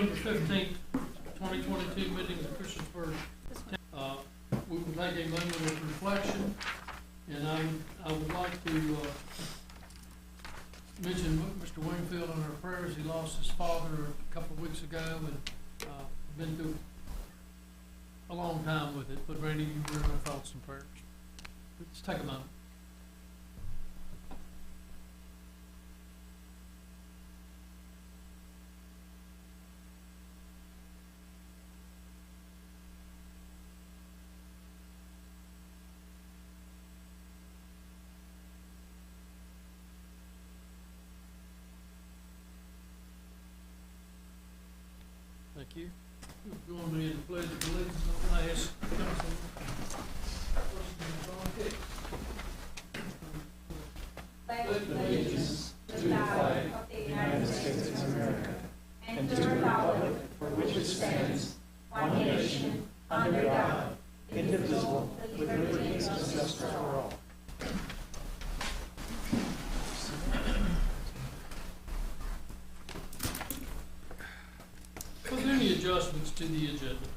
November 15th, 2022 meeting of the Christiansburg. We will take a moment of reflection, and I would like to mention Mr. Wingfield in our prayers. He lost his father a couple of weeks ago, and been through a long time with it. But Randy, you were in our thoughts and prayers. Let's take a moment. Thank you. Join me in the pledge of allegiance. I ask Councilman Pledge allegiance to the flag of the United States of America and to the republic for which it stands, one nation, under God, indivisible, with liberty and justice for all. Are there any adjustments to the agenda?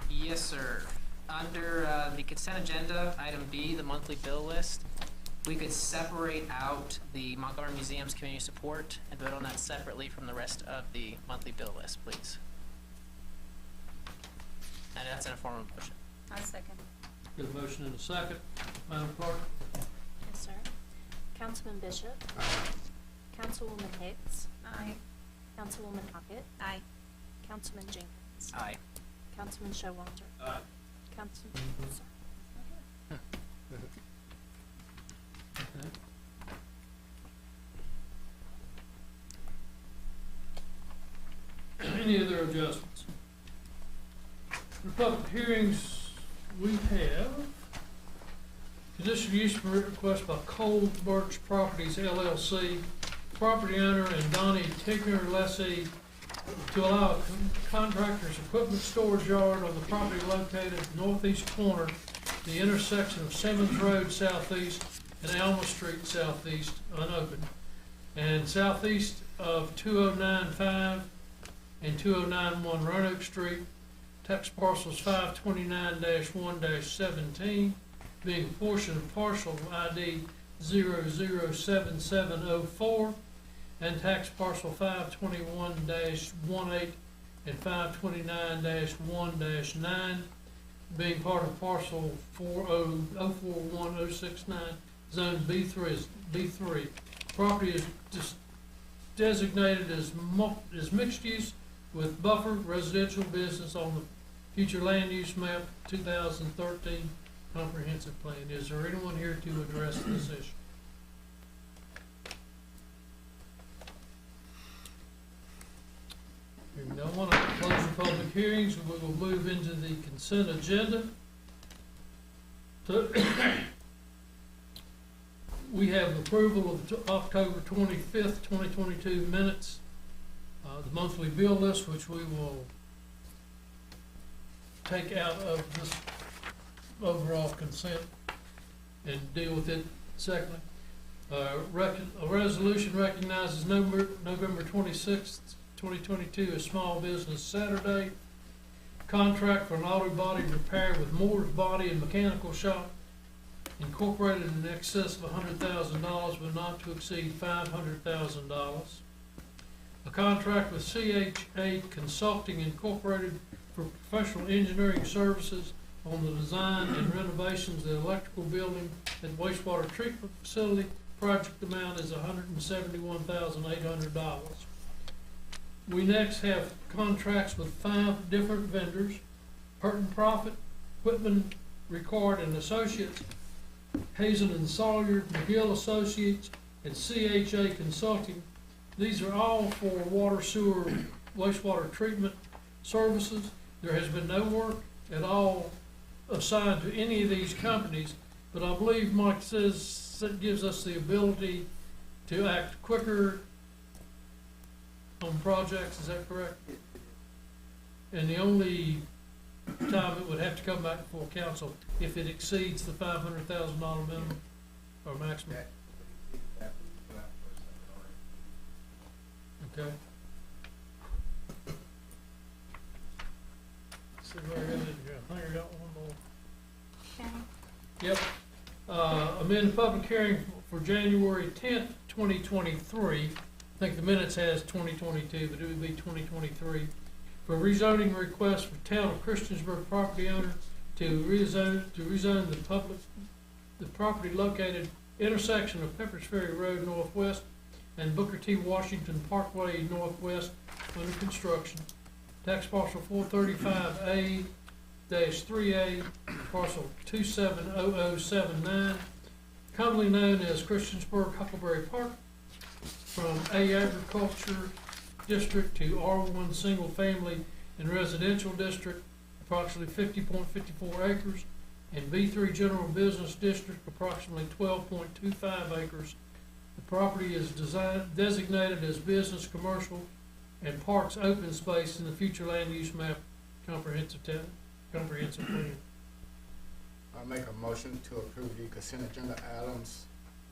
Yes, sir. Under the consent agenda, item B, the monthly bill list, we could separate out the Montgomery Museum's community support and vote on that separately from the rest of the monthly bill list, please. And that's in a form of motion. I second. Get a motion and a second. Madam Clerk? Yes, sir. Councilman Bishop. Councilwoman Hicks. Aye. Councilwoman Hockett. Aye. Councilman Jenkins. Aye. Councilman Showalter. Aye. Councilman. Okay. Any other adjustments? For public hearings, we have conditional use permit request by Cold Birch Properties LLC, property owner and Donnie Tigner lessee, to allow a contractor's equipment storage yard on the property located northeast corner, the intersection of Simmons Road southeast and Alma Street southeast, unopened, and southeast of 2095 and 2091 Roanoke Street, tax parcels 529-1-17, being a portion of parcel ID 007704, and tax parcel 521-18 and 529-1-9, being part of parcel 4041069, zone B3. Property is just designated as mixed use with buffer residential business on the future land use map 2013 comprehensive plan. Is there anyone here to address this issue? Hearing no one, I'll close the public hearings and we will move into the consent agenda. So we have approval of the October 25th, 2022 minutes, the monthly bill list, which we will take out of this overall consent and deal with it secondly. A resolution recognizes November 26th, 2022 as Small Business Saturday. Contract for an auto body repair with Moore's Body and Mechanical Shop, incorporated in excess of $100,000 but not to exceed $500,000. A contract with CHA Consulting Incorporated for professional engineering services on the design and renovations of the electrical building at wastewater treatment facility. Project amount is $171,800. We next have contracts with 5 different vendors: Purton Profit, Whitman Ricard and Associates, Hazen and Sawyer, McGill Associates, and CHA Consulting. These are all for water, sewer, wastewater treatment services. There has been no work at all assigned to any of these companies, but I believe Mike says that gives us the ability to act quicker on projects. Is that correct? And the only time it would have to come back before council if it exceeds the $500,000 minimum or maximum. Okay. Yep. Amend the public hearing for January 10th, 2023. I think the minutes has 2022, but it would be 2023. For rezoning request for town of Christiansburg property owner to rezone the property located intersection of Peppers Ferry Road Northwest and Booker T. Washington Parkway Northwest under construction. Tax parcel 435A-3A, parcel 270079, commonly known as Christiansburg Huckleberry Park, from A Agriculture District to R1 Single Family and Residential District, approximately 50.54 acres, and B3 General Business District, approximately 12.25 acres. The property is designated as business, commercial, and parks open space in the future land use map comprehensive plan. I make a motion to approve the consent agenda items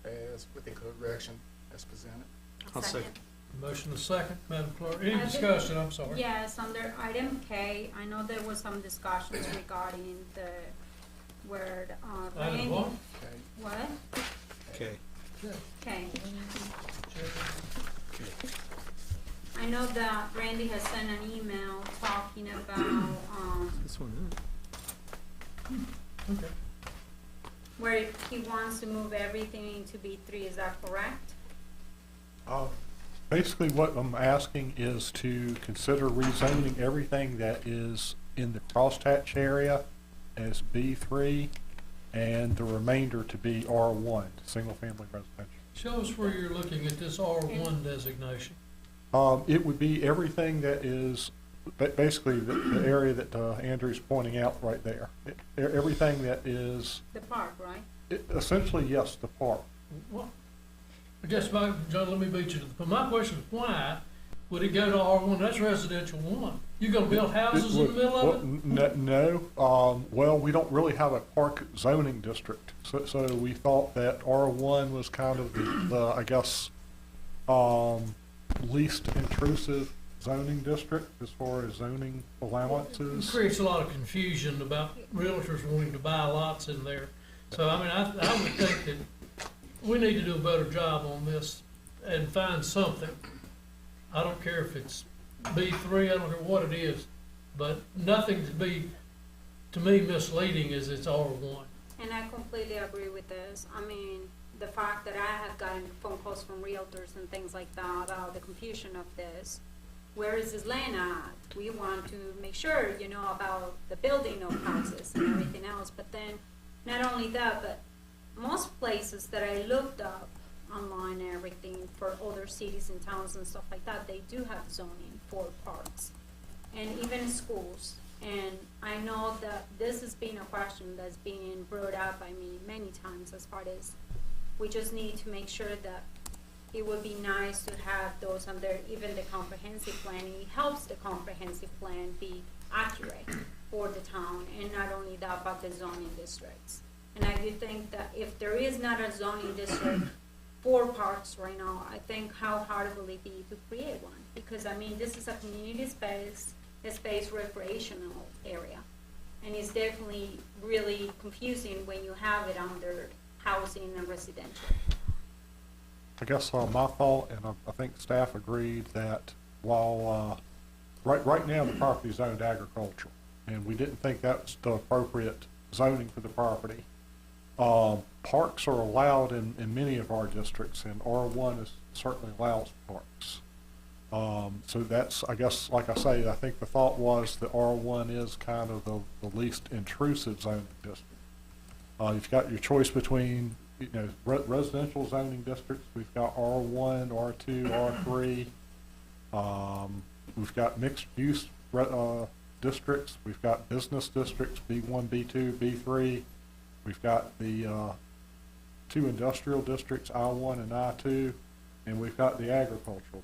as with the correction as presented. I'll second. Motion is second, Madam Clerk. Any I think- discussion? I'm sorry. Yes, under item K, I know there was some discussions regarding the word, Item Randy. what? Okay. What? Okay. Okay. I know that Randy has sent an email talking about, This one, Okay. where he wants to move everything into B3, is that correct? Basically, what I'm asking is to consider rezoning everything that is in the crosshatch area as B3 and the remainder to be R1, single-family residential. Show us where you're looking at this R1 designation. It would be everything that is, basically the area that Andrew's pointing out right there. Everything that is, The park, right? essentially, yes, the park. Well, I guess John, let me beat you to the, my question is why would it go to R1? That's residential 1. You gonna build houses in the middle of it? No, well, we don't really have a park zoning district, so we thought that R1 was kind of the I guess, least intrusive zoning district as far as zoning It allowances. creates a lot of confusion about realtors wanting to buy lots in there. So, I mean, I would think that we need to do a better job on this and find something. I don't care if it's B3, I don't care what it is, but nothing to be, to me, misleading as it's R1. And I completely agree with this. I mean, the fact that I have gotten phone calls from realtors and things like that about the confusion of this. Where is this land at? We want to make sure, you know, about the building of houses and everything else. But then, not only that, but most places that I looked up online and everything for other cities and towns and stuff like that, they do have zoning for parks and even schools. And I know that this has been a question that's been brought up by me many times as far as we just need to make sure that it would be nice to have those under even the comprehensive plan. It helps the comprehensive plan be accurate for the town, and not only that, but the zoning districts. And I do think that if there is not a zoning district for parks right now, I think how hard will it be to create one? Because, I mean, this is a community space, a space recreational area. And it's definitely really confusing when you have it under housing and residential. I guess my thought, and I think staff agreed, that while right now the property is zoned agricultural, and we didn't think that's the appropriate zoning for the property. Parks are allowed in many of our districts, and R1 is certainly allows parks. So that's, I guess, like I say, I think the thought was that R1 is kind of the least intrusive zoning district. You've got your choice between, you know, residential zoning districts. We've got R1, R2, R3. We've got mixed use districts. We've got business districts, B1, B2, B3. We've got the 2 industrial districts, I1 and I2, and we've got the agricultural.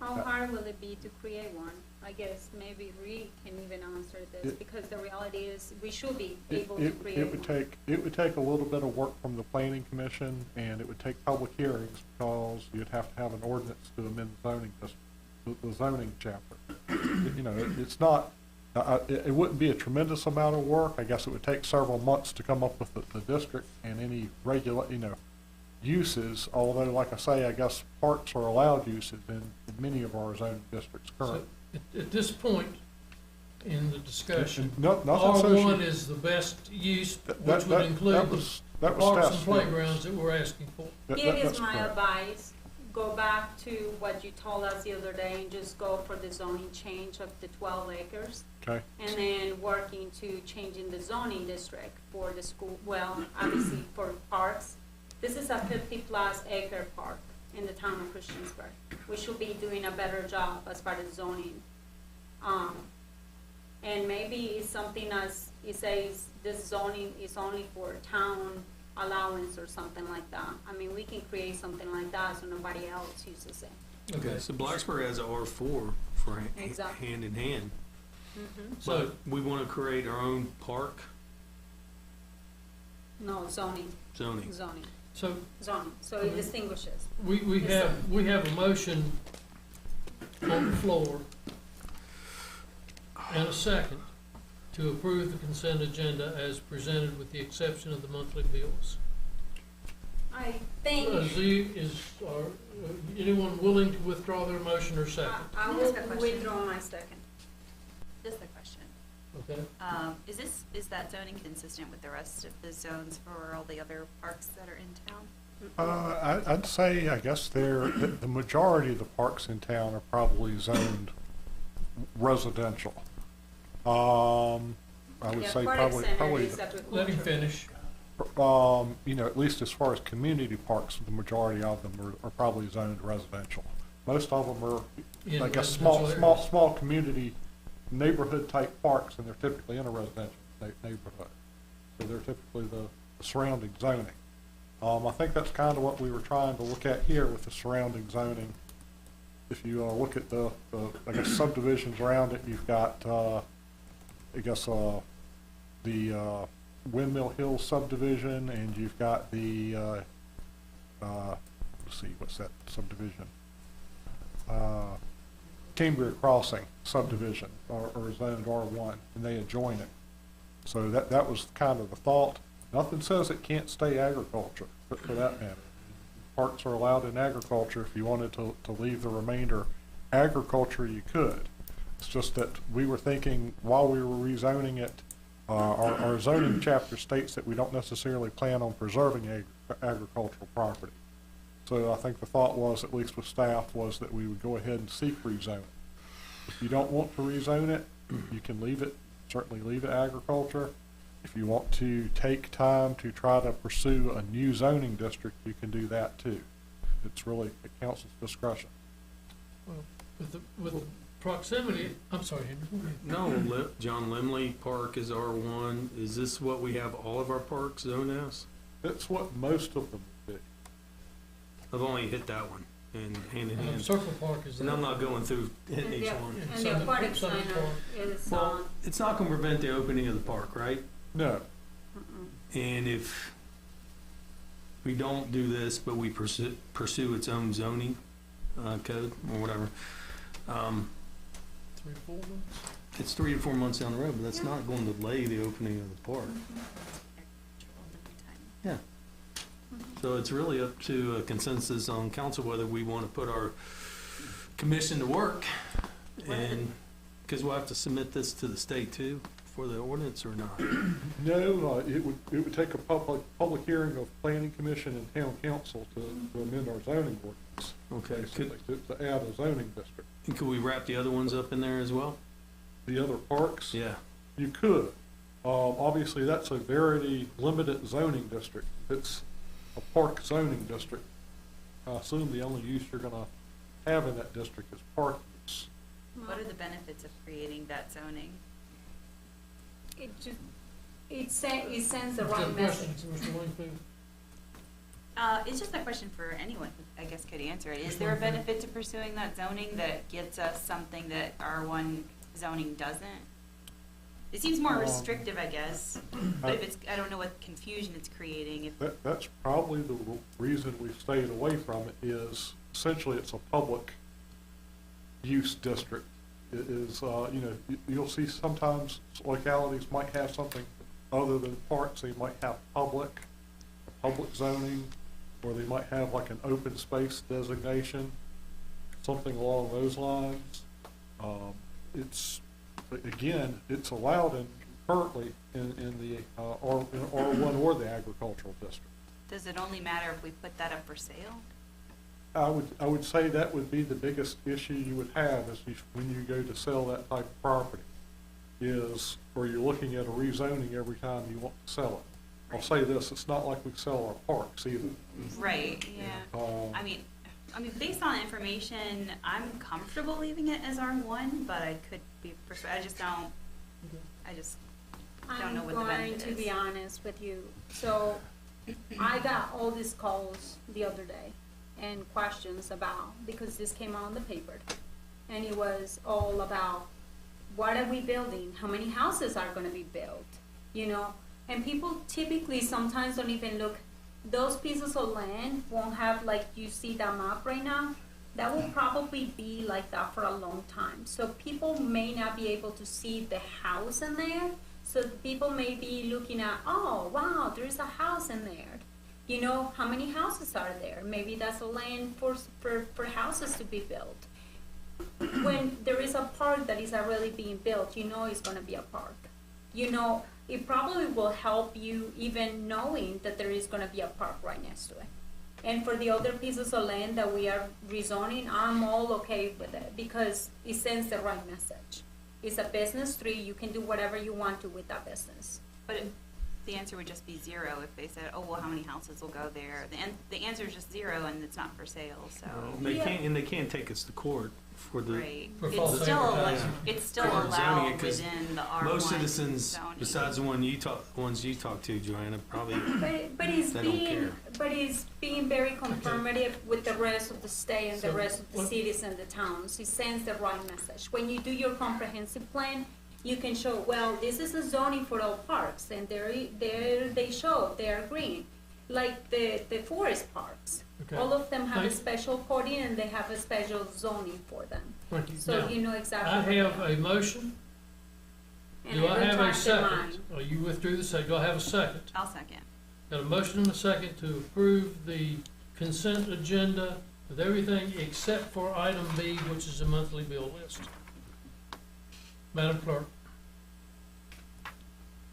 How hard will it be to create one? I guess maybe Reed can even answer this, because the reality is we should be able to create It would take a little bit of work from the planning commission, and it would take public hearings, because you'd have to have an ordinance to amend the zoning chapter. You know, it's not It wouldn't be a tremendous amount of work. I guess it would take several months to come up with the district and any uses, although, like I say, I guess parks are allowed uses in many of our zoning districts So, currently. at this point in the discussion, Nothing R1 is the best use, which would include the that was parks and staff's playgrounds that we're asking for. Here is that's my correct. advice, go back to what you told us the other day and just go for the zoning change of the 12 acres. Okay, And then working to changing the zoning district for the school, well, obviously for parks. This is a 50-plus acre park in the town of Christiansburg. We should be doing a better job as far as zoning. And maybe it's something as, it says this zoning is only for town allowance or something like that. I mean, we can create something like that so nobody else uses it. Okay, so Blacksburg has a R4 for Exactly. hand in hand. So, But we want to create our own park No, zoning, zoning. zoning, so zoning, so it distinguishes. we have a motion on the floor and a second to approve the consent agenda as presented with the exception of the monthly bills. I think, Is anyone willing to withdraw their motion or second? I Can I will ask a question? withdraw my second. Just a question. Okay, Is that zoning consistent with the rest of the zones for all the other parks that are in town? I'd say, I guess the majority of the parks in town are probably zoned residential. I would Yeah, say Aquatic Center probably, is agriculture. let him finish. at least as far as community parks, the majority of them are probably zoned residential. Most of them are, In I guess, residential areas. small community neighborhood type parks, and they're typically in a residential neighborhood. So they're typically the surrounding zoning. I think that's kind of what we were trying to look at here with the surrounding zoning. If you look at the I guess subdivisions around it, you've got the Windmill Hills subdivision, and you've got the let's see, what's that subdivision? Cambria Crossing subdivision, or zoned R1, and they adjoin it. So that was kind of the thought. Nothing says it can't stay agriculture, for that matter. Parks are allowed in agriculture. If you wanted to leave the remainder agriculture, you could. It's just that we were thinking, while we were rezoning it, our zoning chapter states that we don't necessarily plan on preserving agricultural property. So I think the thought was, at least with staff, was that we would go ahead and seek rezoning. If you don't want to rezone it, you can leave it, certainly leave it agriculture. If you want to take time to try to pursue a new zoning district, you can do that too. It's really at council's discretion. Well, with the proximity, I'm sorry, Henry, go ahead. No, John Limley Park is R1. Is this what we have all of our parks zoned as? That's what most of them do. I've only hit that one, and hand in hand. Circle Park is. And I'm not going through hitting And each the- one. And the Southern- aquatic Southern center Park. is Well, on, it's not going to prevent the opening of the park, right? No, And if we don't do this, but we pursue its own zoning code or whatever, 3 or 4 months. it's 3 to 4 months down the road, but that's not going to delay the opening of the park. Yeah. So it's really up to a consensus on council whether we want to put our commission to work, and, because we'll have to submit this to the state too for the ordinance or not. no, it would take a public hearing of planning commission and town council to amend our zoning ordinance, Okay, basically, to add a zoning district. could we wrap the other ones up in there as well? The other parks, Yeah. you could. Obviously, that's a very limited zoning district. It's a park zoning district. I assume the only use you're gonna have in that district is park use. What are the benefits of creating that zoning? it just, it sends the Is that right a question, message. Mr. Wingfield? It's just a question for anyone who I guess could answer it. Is there a benefit to pursuing that zoning that gets us something that R1 zoning doesn't? It seems more restrictive, I guess, but if it's, I don't know what confusion it's creating. If That's probably the reason we've stayed away from it, is essentially it's a public use district. is, you know, you'll see sometimes localities might have something other than parks. They might have public zoning, or they might have like an open space designation, something along those lines. It's, again, it's allowed currently in the R1 or the agricultural district. Does it only matter if we put that up for sale? I would say that would be the biggest issue you would have is when you go to sell that type of property, is, or you're looking at a rezoning every time you want to sell it. I'll say this, it's not like we sell our parks either. Right, yeah. I mean, based on the information, I'm comfortable leaving it as R1, but I could be, I just don't know what the benefit is. I'm going to be honest with you. So I got all these calls the other day and questions about, because this came out in the paper, and it was all about, what are we building? How many houses are gonna be built? You know, and people typically sometimes don't even look, those pieces of land won't have, like you see that map right now, that will probably be like that for a long time. So people may not be able to see the house in there. So people may be looking at, oh, wow, there's a house in there. You know, how many houses are there? Maybe that's a land for houses to be built. When there is a park that is already being built, you know it's gonna be a park. You know, it probably will help you even knowing that there is gonna be a park right next to it. And for the other pieces of land that we are rezoning, I'm all okay with it because it sends the right message. It's a business street, you can do whatever you want to with that business. But the answer would just be 0 if they said, oh, well, how many houses will go there? The answer is just 0 and it's not for sale, so. They can't take us to court for the. Right. For false It's still, advertising. it's still For zoning it, allowed 'cause within the R1 Most citizens, zoning. besides the ones you talk to, Joanna, probably, But it's They don't care. being very confirmative with the rest of the state and the So rest of the what- cities and the towns. It sends the right message. When you do your comprehensive plan, you can show, well, this is a zoning for all parks, and there they show they are green, like the forest parks. Okay. All of them have a Thank- special coding and they have a special zoning for them. Thank you. So Now, you know exactly. I what they have are. a motion. And Do I have a retracted mine. second? Oh, you withdrew the second. Do I have a second? I'll second. Got a motion and a second to approve the consent agenda with everything except for item B, which is the monthly bill list. Madam Clerk?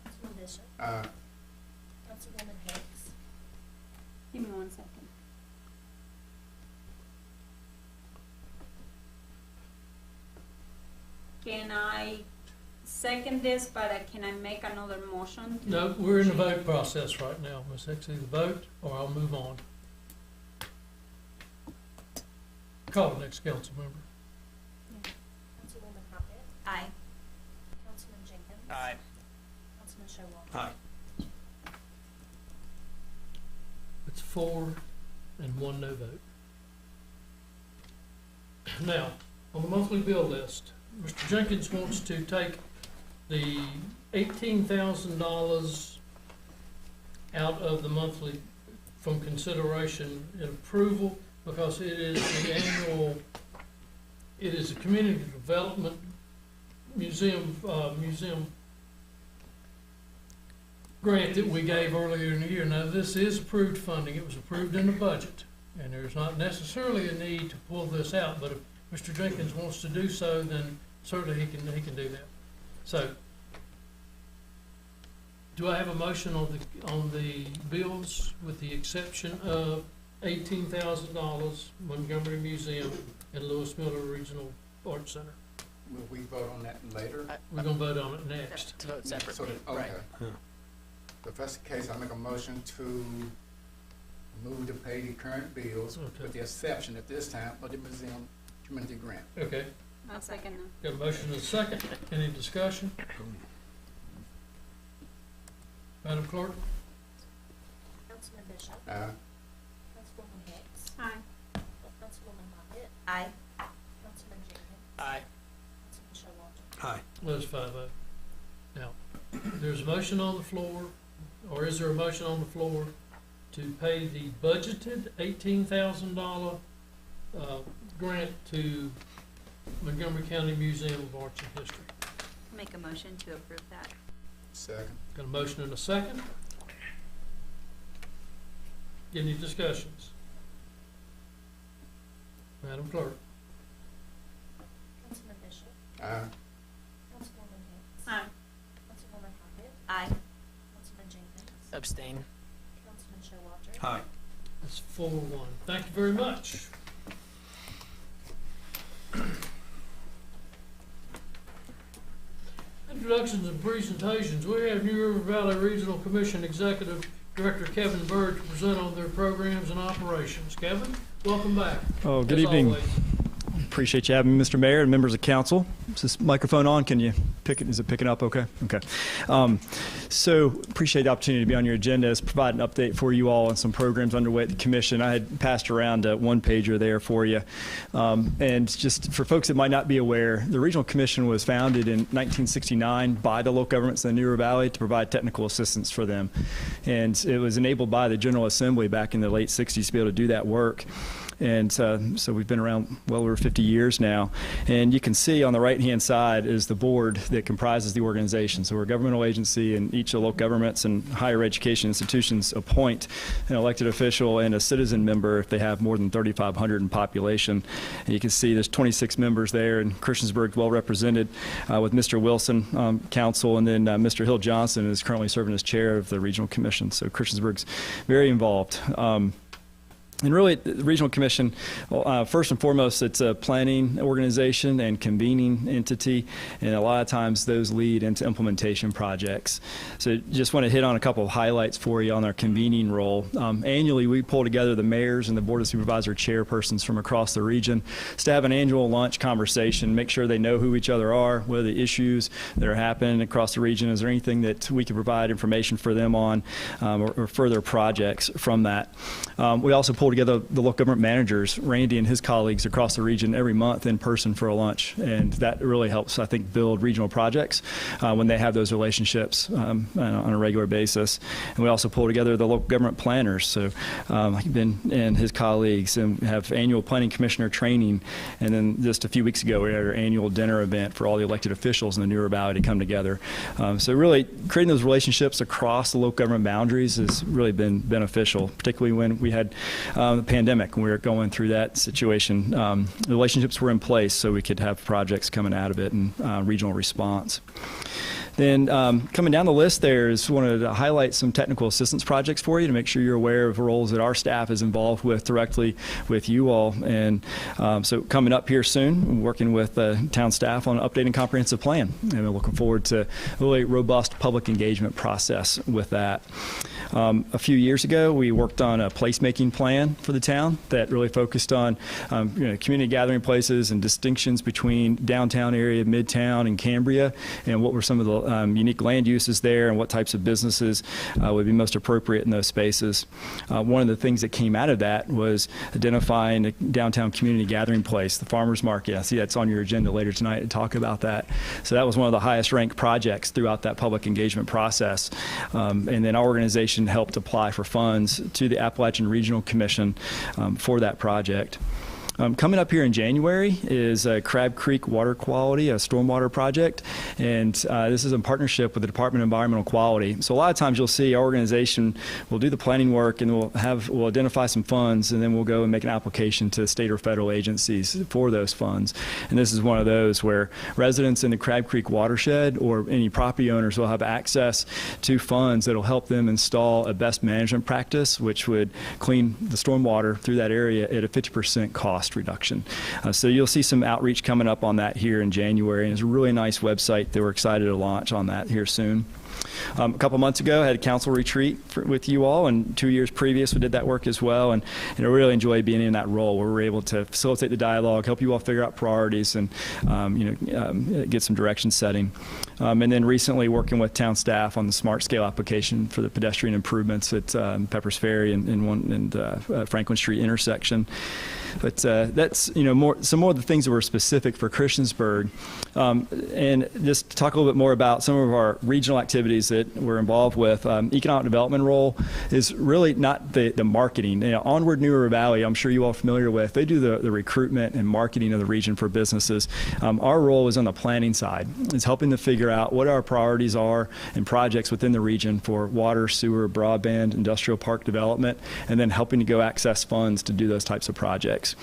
Councilman Bishop, Councilwoman Hicks, Give me 1 second. Can I second this, but can I make another motion? to No, we're in the change- vote process right now, Ms. Hicks. Either vote or I'll move on. Call the next council member. Councilwoman Hockett, Aye. Councilman Jenkins. Aye. Councilman Showalter. Aye. It's 4 and 1 no vote. Now, on the monthly bill list, Mr. Jenkins wants to take the $18,000 out of the monthly from consideration and approval because it is the annual, it is a community development museum grant that we gave earlier in the year. Now, this is approved funding. It was approved in the budget, and there's not necessarily a need to pull this out, but if Mr. Jenkins wants to do so, then certainly he can do that. So, do I have a motion on the bills with the exception of $18,000 Montgomery Museum and Lewis Miller Regional Arts Center? Will we vote on that later? We're gonna vote on it next. To vote So, separately, okay. right. Yeah. If that's the case, I make a motion to move to pay the current bills Okay. with the exception at this time of the museum community grant. Okay, I'll second that. got a motion and a second. Any discussion? Madam Clerk? Councilman Bishop, Councilwoman Hicks, Aye. Councilwoman Hockett, Aye. Councilman Jenkins. Aye. Councilman Showalter. Aye. Those 5-0. Now, there's a motion on the floor, or is there a motion on the floor to pay the budgeted $18,000 grant to Montgomery County Museum of Arts and History. Make a motion to approve that. Second. Got a motion and a second. Any discussions? Madam Clerk? Councilman Bishop, Aye. Councilwoman Hicks. Aye. Councilwoman Harvey, Aye. Councilman Jenkins, Abstain. Councilman Showalter. Aye. That's 4-1. Thank you very much. Introductions and presentations. We have New River Valley Regional Commission Executive Director Kevin Bird to present on their programs and operations. Kevin, welcome back. Oh, good As evening. always. Appreciate you having me, Mr. Mayor and members of council. Is this microphone on? Can you pick it? Is it picking up okay? Okay. So appreciate the opportunity to be on your agenda to provide an update for you all on some programs underway at the commission. I had passed around a one-pager there for you. And just for folks that might not be aware, the Regional Commission was founded in 1969 by the local governments in the New River Valley to provide technical assistance for them. And it was enabled by the General Assembly back in the late 60s to be able to do that work. And so we've been around well over 50 years now. And you can see on the right-hand side is the board that comprises the organization. So we're a governmental agency, and each of the local governments and higher education institutions appoint an elected official and a citizen member if they have more than 3,500 in population. And you can see there's 26 members there, and Christiansburg's well represented with Mr. Wilson, council, and then Mr. Hill Johnson is currently serving as chair of the Regional Commission. So Christiansburg's very involved. And really, the Regional Commission, first and foremost, it's a planning organization and convening entity, and a lot of times those lead into implementation projects. So just want to hit on a couple of highlights for you on our convening role. Annually, we pull together the mayors and the Board of Supervisor chairpersons from across the region to have an annual lunch conversation, make sure they know who each other are, what are the issues that are happening across the region, is there anything that we can provide information for them on, or further projects from that. We also pull together the local government managers, Randy and his colleagues across the region, every month in person for a lunch, and that really helps, I think, build regional projects when they have those relationships on a regular basis. And we also pull together the local government planners, so like Ben and his colleagues, and have annual planning commissioner training, and then just a few weeks ago we had our annual dinner event for all the elected officials in the New River Valley to come together. So really creating those relationships across the local government boundaries has really been beneficial, particularly when we had the pandemic and we were going through that situation. The relationships were in place so we could have projects coming out of it and regional response. Then coming down the list there is wanted to highlight some technical assistance projects for you to make sure you're aware of roles that our staff is involved with directly with you all. And so coming up here soon, working with town staff on an updating comprehensive plan. And we're looking forward to a really robust public engagement process with that. A few years ago, we worked on a placemaking plan for the town that really focused on community gathering places and distinctions between downtown area, midtown, and Cambria, and what were some of the unique land uses there and what types of businesses would be most appropriate in those spaces. One of the things that came out of that was identifying a downtown community gathering place, the farmers market. I see that's on your agenda later tonight to talk about that. So that was one of the highest ranked projects throughout that public engagement process. And then our organization helped apply for funds to the Appalachian Regional Commission for that project. Coming up here in January is Crab Creek Water Quality, a stormwater project, and this is in partnership with the Department of Environmental Quality. So a lot of times you'll see our organization will do the planning work, and we'll identify some funds, and then we'll go and make an application to state or federal agencies for those funds. And this is one of those where residents in the Crab Creek watershed or any property owners will have access to funds that will help them install a best management practice, which would clean the stormwater through that area at a 50% cost reduction. So you'll see some outreach coming up on that here in January, and it's a really nice website that we're excited to launch on that here soon. A couple months ago, I had a council retreat with you all, and 2 years previous we did that work as well, and I really enjoyed being in that role where we were able to facilitate the dialogue, help you all figure out priorities, and get some direction setting. And then recently working with town staff on the Smart Scale application for the pedestrian improvements at Peppers Ferry and Franklin Street intersection. But that's some more of the things that were specific for Christiansburg, and just to talk a little bit more about some of our regional activities activities that we're involved with. Economic development role is really not the marketing. Onward New River Valley, I'm sure you all are familiar with, they do the recruitment and marketing of the region for businesses. Our role is on the planning side. It's helping to figure out what our priorities are and projects within the region for water, sewer, broadband, industrial park development, and then helping to go access funds to do those types of projects.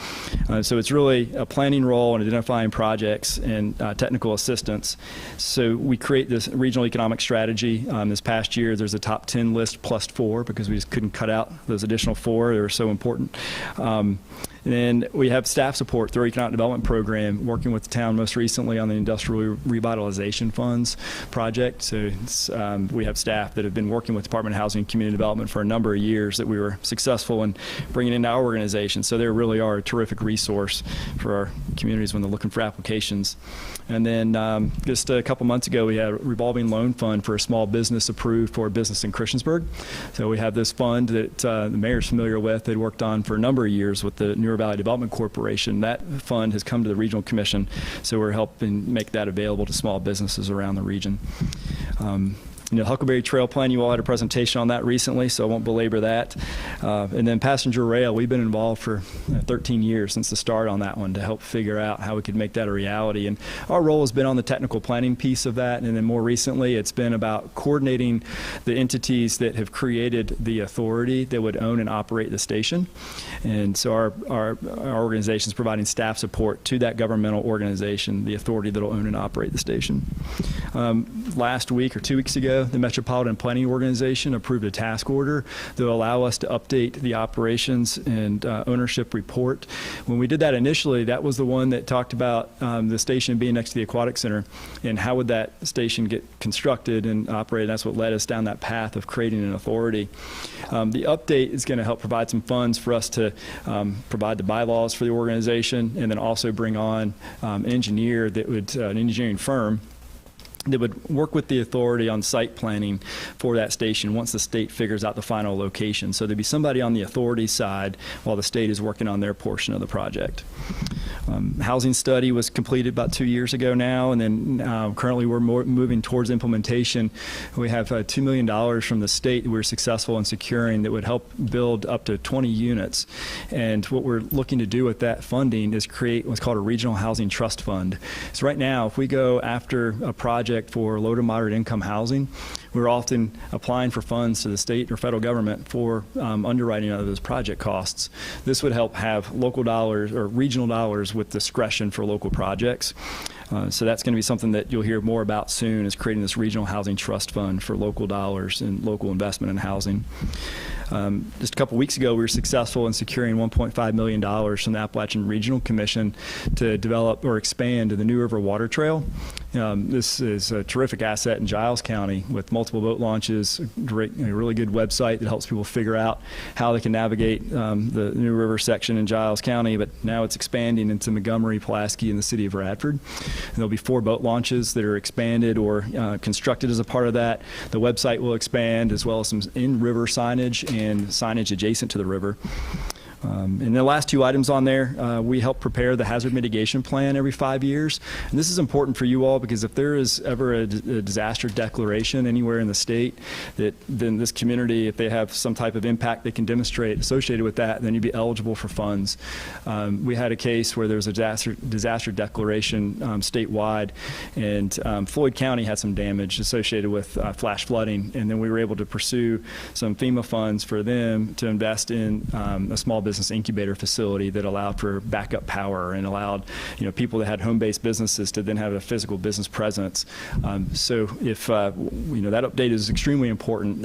So it's really a planning role in identifying projects and technical assistance. So we create this regional economic strategy. This past year, there's a top 10 list plus 4 because we just couldn't cut out those additional 4. They were so important. And then we have staff support through our economic development program, working with the town most recently on the industrial revitalization funds project. So we have staff that have been working with Department of Housing and Community Development for a number of years that we were successful in bringing into our organization. So they really are a terrific resource for our communities when they're looking for applications. And then just a couple months ago, we had a revolving loan fund for a small business approved for a business in Christiansburg. So we have this fund that the mayor's familiar with. They'd worked on for a number of years with the New River Valley Development Corporation. That fund has come to the Regional Commission, so we're helping make that available to small businesses around the region. Huckleberry Trail Plan, you all had a presentation on that recently, so I won't belabor that. And then passenger rail, we've been involved for 13 years since the start on that one to help figure out how we could make that a reality. And our role has been on the technical planning piece of that, and then more recently it's been about coordinating the entities that have created the authority that would own and operate the station. And so our organization is providing staff support to that governmental organization, the authority that will own and operate the station. Last week or 2 weeks ago, the Metropolitan Planning Organization approved a task order that will allow us to update the operations and ownership report. When we did that initially, that was the one that talked about the station being next to the Aquatic Center and how would that station get constructed and operated. That's what led us down that path of creating an authority. The update is going to help provide some funds for us to provide the bylaws for the organization and then also bring on an engineer that would, an engineering firm that would work with the authority on site planning for that station once the state figures out the final location. So there'd be somebody on the authority side while the state is working on their portion of the project. Housing study was completed about 2 years ago now, and then currently we're moving towards implementation. We have $2 million from the state that we're successful in securing that would help build up to 20 units. And what we're looking to do with that funding is create what's called a regional housing trust fund. So right now, if we go after a project for low to moderate income housing, we're often applying for funds to the state or federal government for underwriting of those project costs. This would help have local dollars or regional dollars with discretion for local projects. So that's going to be something that you'll hear more about soon, is creating this regional housing trust fund for local dollars and local investment in housing. Just a couple weeks ago, we were successful in securing $1.5 million from the Appalachian Regional Commission to develop or expand the New River Water Trail. This is a terrific asset in Giles County with multiple boat launches, a really good website that helps people figure out how they can navigate the New River section in Giles County, but now it's expanding into Montgomery, Pulaski, and the city of Radford. And there'll be 4 boat launches that are expanded or constructed as a part of that. The website will expand, as well as some in-river signage and signage adjacent to the river. And the last 2 items on there, we help prepare the hazard mitigation plan every 5 years. And this is important for you all because if there is ever a disaster declaration anywhere in the state, then this community, if they have some type of impact they can demonstrate associated with that, then you'd be eligible for funds. We had a case where there was a disaster declaration statewide, and Floyd County had some damage associated with flash flooding, and then we were able to pursue some FEMA funds for them to invest in a small business incubator facility that allowed for backup power and allowed people that had home-based businesses to then have a physical business presence. So if that update is extremely important,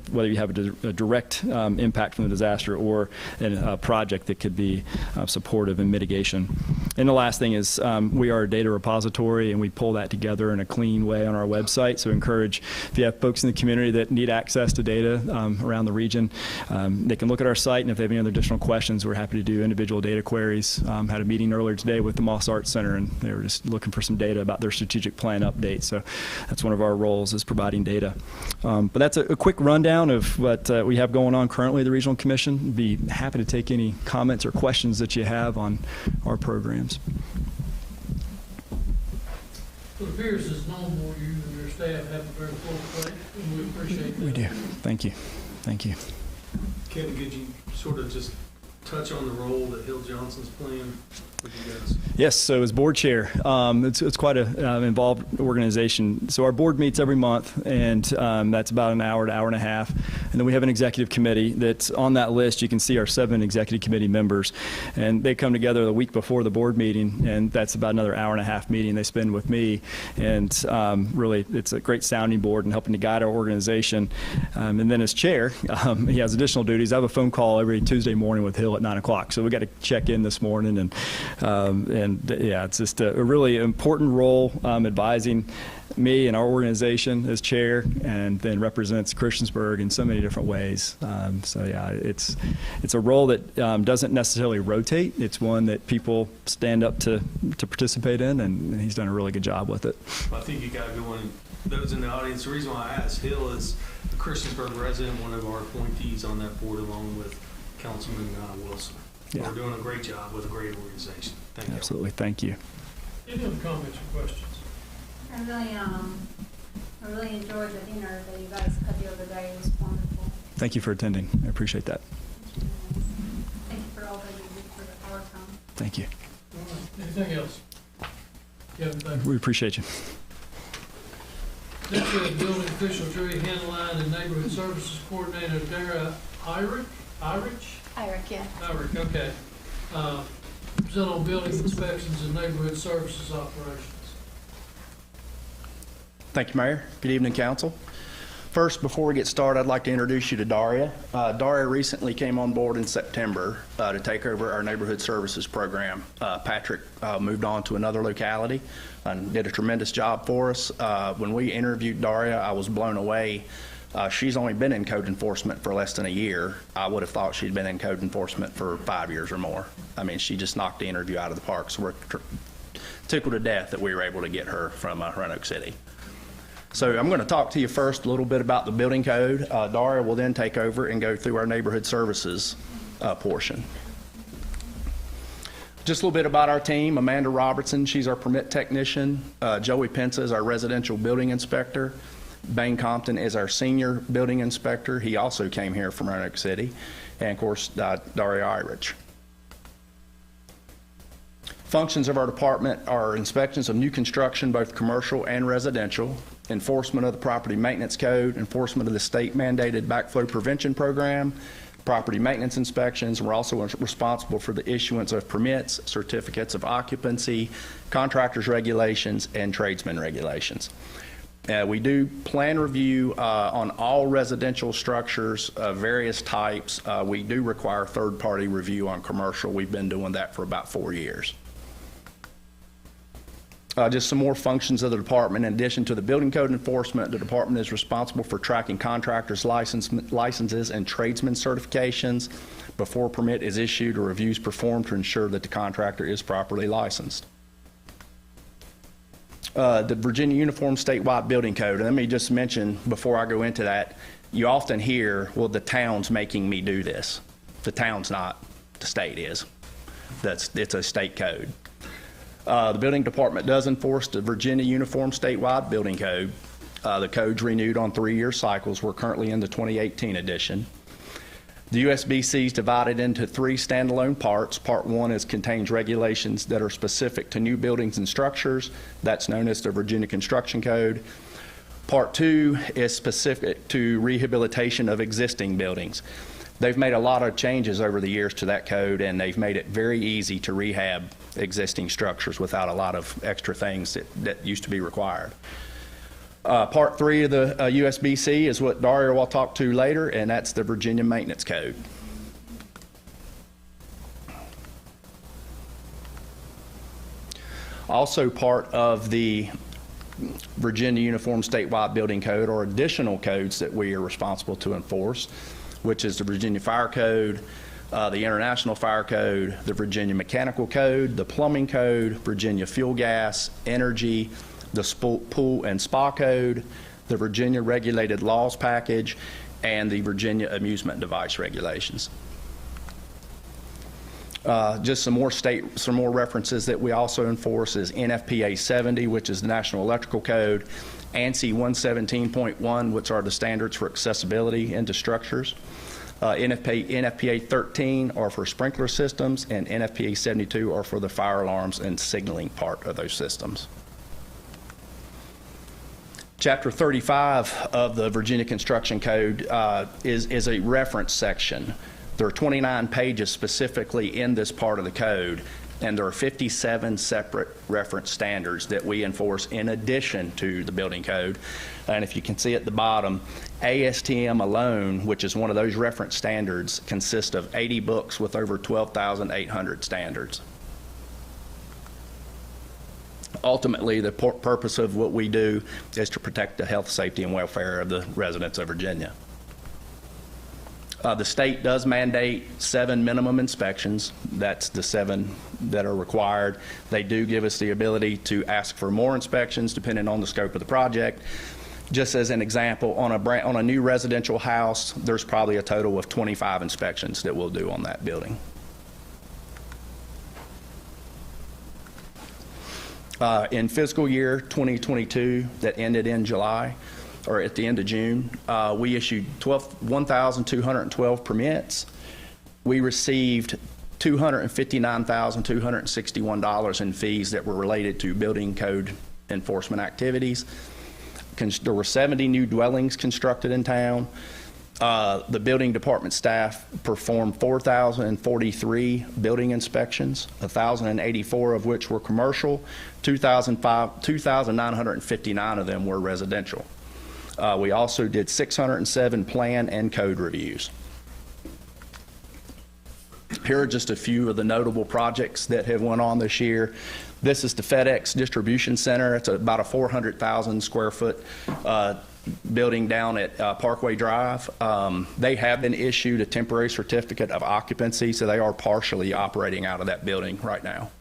whether you have a direct impact from the disaster or a project that could be supportive in mitigation. And the last thing is we are a data repository, and we pull that together in a clean way on our website. So encourage, if you have folks in the community that need access to data around the region, they can look at our site, and if they have any other additional questions, we're happy to do individual data queries. Had a meeting earlier today with the Moss Arts Center, and they were just looking for some data about their strategic plan update. So that's one of our roles, is providing data. But that's a quick rundown of what we have going on currently at the Regional Commission. Be happy to take any comments or questions that you have on our programs. It appears as normal, you and your staff have a very full plate, and we appreciate that. We do. Thank you. Thank you. Kevin, could you sort of just touch on the role that Hill Johnson's playing with you guys? Yes, so as board chair, it's quite a involved organization. So our board meets every month, and that's about an hour to hour and a half. And then we have an executive committee that's on that list. You can see our 7 executive committee members, and they come together the week before the board meeting, and that's about another hour and a half meeting they spend with me. And really, it's a great sounding board and helping to guide our organization. And then as chair, he has additional duties. I have a phone call every Tuesday morning with Hill at 9 o'clock. So we got to check in this morning, and yeah, it's just a really important role, advising me and our organization as chair, and then represents Christiansburg in so many different ways. So yeah, it's a role that doesn't necessarily rotate. It's one that people stand up to participate in, and he's done a really good job with it. I think you got to go in, those in the audience, the reason why I asked, Hill is a Christiansburg resident, one of our appointees on that board, along with Councilman Wilson. Yeah. We're doing a great job with a great organization. Thank you. Absolutely. Thank you. Any other comments or questions? I really enjoyed the dinner that you guys had the other day. It was wonderful. Thank you for attending. I appreciate that. Thank you for all that you did for our town. Thank you. All right. Anything else? Kevin, thank you. We appreciate you. Next, we have building official Jerry Hanline and neighborhood services coordinator Dara Irick, yeah. okay. Present on building inspections and neighborhood services operations. Thank you, Mayor. Good evening, Council. First, before we get started, I'd like to introduce you to Daria. Daria recently came on board in September to take over our neighborhood services program. Patrick moved on to another locality and did a tremendous job for us. When we interviewed Daria, I was blown away. She's only been in code enforcement for less than a year. I would have thought she'd been in code enforcement for 5 years or more. I mean, she just knocked the interview out of the park. So we're tickled to death that we were able to get her from Roanoke City. So I'm going to talk to you first a little bit about the building code. Daria will then take over and go through our neighborhood services portion. Just a little bit about our team. Amanda Robertson, she's our permit technician. Joey Pensa is our residential building inspector. Bane Compton is our senior building inspector. He also came here from Roanoke City. And of course, Daria Irick. Functions of our department are inspections of new construction, both commercial and residential, enforcement of the property maintenance code, enforcement of the state mandated backflow prevention program, property maintenance inspections. We're also responsible for the issuance of permits, certificates of occupancy, contractors regulations, and tradesman regulations. We do plan review on all residential structures of various types. We do require third-party review on commercial. We've been doing that for about 4 years. Just some more functions of the department. In addition to the building code enforcement, the department is responsible for tracking contractors' licenses and tradesman certifications before a permit is issued or reviews performed to ensure that the contractor is properly licensed. The Virginia Uniform Statewide Building Code, and let me just mention before I go into that, you often hear, well, the town's making me do this. The town's not, the state is. It's a state code. The building department does enforce the Virginia Uniform Statewide Building Code. The code's renewed on 3-year cycles. We're currently in the 2018 edition. The USBC is divided into 3 standalone parts. Part 1 contains regulations that are specific to new buildings and structures. That's known as the Virginia Construction Code. Part 2 is specific to rehabilitation of existing buildings. They've made a lot of changes over the years to that code, and they've made it very easy to rehab existing structures without a lot of extra things that used to be required. Part 3 of the USBC is what Daria will talk to later, and that's the Virginia Maintenance Code. Also part of the Virginia Uniform Statewide Building Code are additional codes that we are responsible to enforce, which is the Virginia Fire Code, the International Fire Code, the Virginia Mechanical Code, the Plumbing Code, Virginia Fuel Gas, Energy, the Pool and Spa Code, the Virginia Regulated Laws Package, and the Virginia Amusement Device Regulations. Just some more references that we also enforce is NFPA 70, which is the National Electrical Code, ANSI 117.1, which are the standards for accessibility into structures. NFPA 13 are for sprinkler systems, and NFPA 72 are for the fire alarms and signaling part of those systems. Chapter 35 of the Virginia Construction Code is a reference section. There are 29 pages specifically in this part of the code, and there are 57 separate reference standards that we enforce in addition to the building code. And if you can see at the bottom, ASTM alone, which is one of those reference standards, consists of 80 books with over 12,800 standards. Ultimately, the purpose of what we do is to protect the health, safety, and welfare of the residents of Virginia. The state does mandate 7 minimum inspections. That's the 7 that are required. They do give us the ability to ask for more inspections depending on the scope of the project. Just as an example, on a new residential house, there's probably a total of 25 inspections that we'll do on that building. In fiscal year 2022 that ended in July, or at the end of June, we issued 1,212 permits. We received $259,261 in fees that were related to building code enforcement activities. There were 70 new dwellings constructed in town. The building department staff performed 4,043 building inspections, 1,084 of which were commercial, 2,959 of them were residential. We also did 607 plan and code reviews. Here are just a few of the notable projects that have went on this year. This is the FedEx Distribution Center. It's about a 400,000 square foot building down at Parkway Drive. They have been issued a temporary certificate of occupancy, so they are partially operating out of that building right now.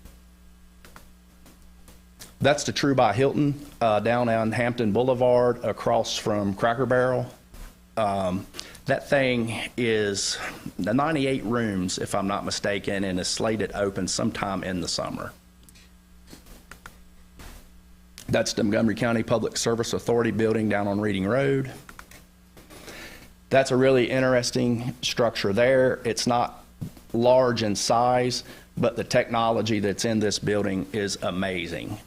That's the True by Hilton down on Hampton Boulevard across from Cracker Barrel. That thing is 98 rooms, if I'm not mistaken, and is slated open sometime in the summer. That's the Montgomery County Public Service Authority building down on Reading Road. That's a really interesting structure there. It's not large in size, but the technology that's in this building is amazing.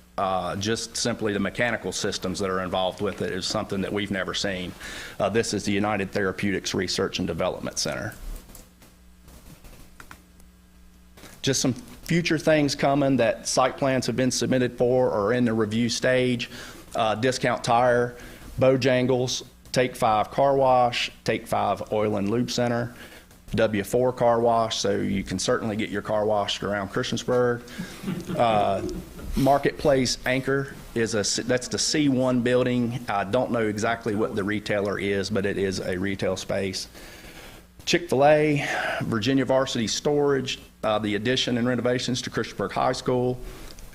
Just simply the mechanical systems that are involved with it is something that we've never seen. This is the United Therapeutics Research and Development Center. Just some future things coming that site plans have been submitted for or in the review stage. Discount Tire, Bojangles, Take 5 Car Wash, Take 5 Oil and Lube Center, W4 Car Wash, so you can certainly get your car washed around Christiansburg. Marketplace Anchor that's the C1 building. I don't know exactly what the retailer is, but it is a retail space. Chick-fil-A, Virginia Varsity Storage, the addition and renovations to Christiansburg High School,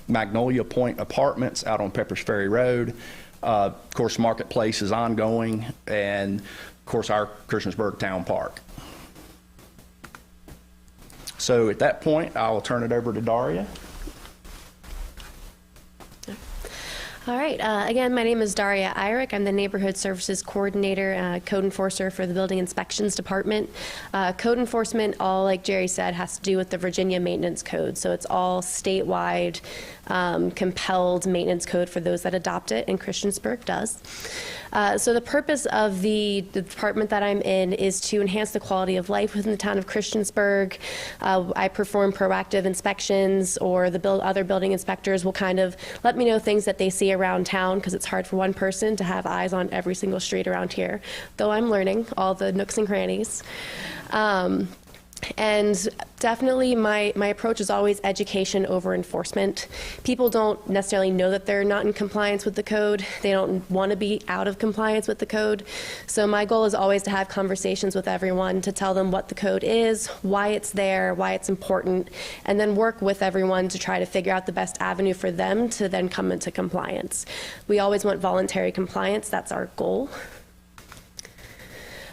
Magnolia Point Apartments out on Peppers Ferry Road. Of course, Marketplace is ongoing, and of course, our Christiansburg Town Park. So at that point, I will turn it over to Daria. All right. Again, my name is Daria Irick. I'm the Neighborhood Services Coordinator, Code Enforcer for the Building Inspections Department. Code enforcement, all like Jerry said, has to do with the Virginia Maintenance Code. So it's all statewide compelled maintenance code for those that adopt it, and Christiansburg does. So the purpose of the department that I'm in is to enhance the quality of life within the town of Christiansburg. I perform proactive inspections, or the other building inspectors will kind of let me know things that they see around town, because it's hard for one person to have eyes on every single street around here, though I'm learning all the nooks and crannies. And definitely my approach is always education over enforcement. People don't necessarily know that they're not in compliance with the code. They don't want to be out of compliance with the code. So my goal is always to have conversations with everyone to tell them what the code is, why it's there, why it's important, and then work with everyone to try to figure out the best avenue for them to then come into compliance. We always want voluntary compliance. That's our goal.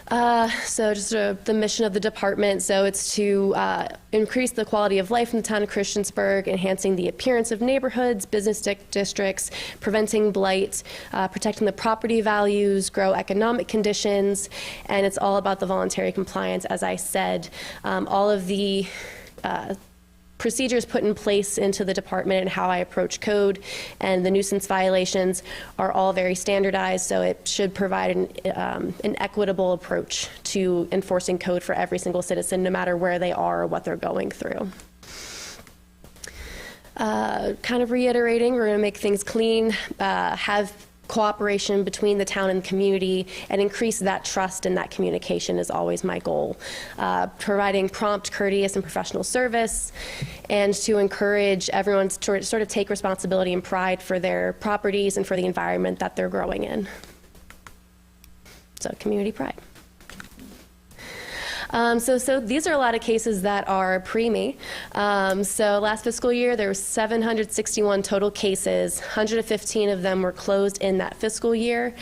So just the mission of the department, so it's to increase the quality of life in the town of Christiansburg, enhancing the appearance of neighborhoods, business districts, preventing blight, protecting the property values, grow economic conditions, and it's all about the voluntary compliance, as I said. All of the procedures put in place into the department and how I approach code and the nuisance violations are all very standardized, so it should provide an equitable approach to enforcing code for every single citizen, no matter where they are or what they're going through. Kind of reiterating, we're going to make things clean, have cooperation between the town and the community, and increase that trust and that communication is always my goal. Providing prompt, courteous, and professional service, and to encourage everyone to sort of take responsibility and pride for their properties and for the environment that they're growing in. So, community pride. So these are a lot of cases that are pre-me. So last fiscal year, there were 761 total cases. 115 of them were closed in that fiscal year.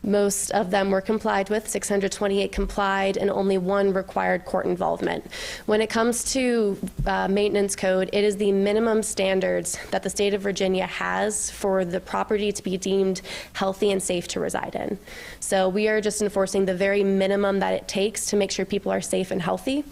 Most of them were complied with, 628 complied, and only 1 required court involvement. When it comes to maintenance code, it is the minimum standards that the state of Virginia has for the property to be deemed healthy and safe to reside in. So we are just enforcing the very minimum that it takes to make sure people are safe and healthy.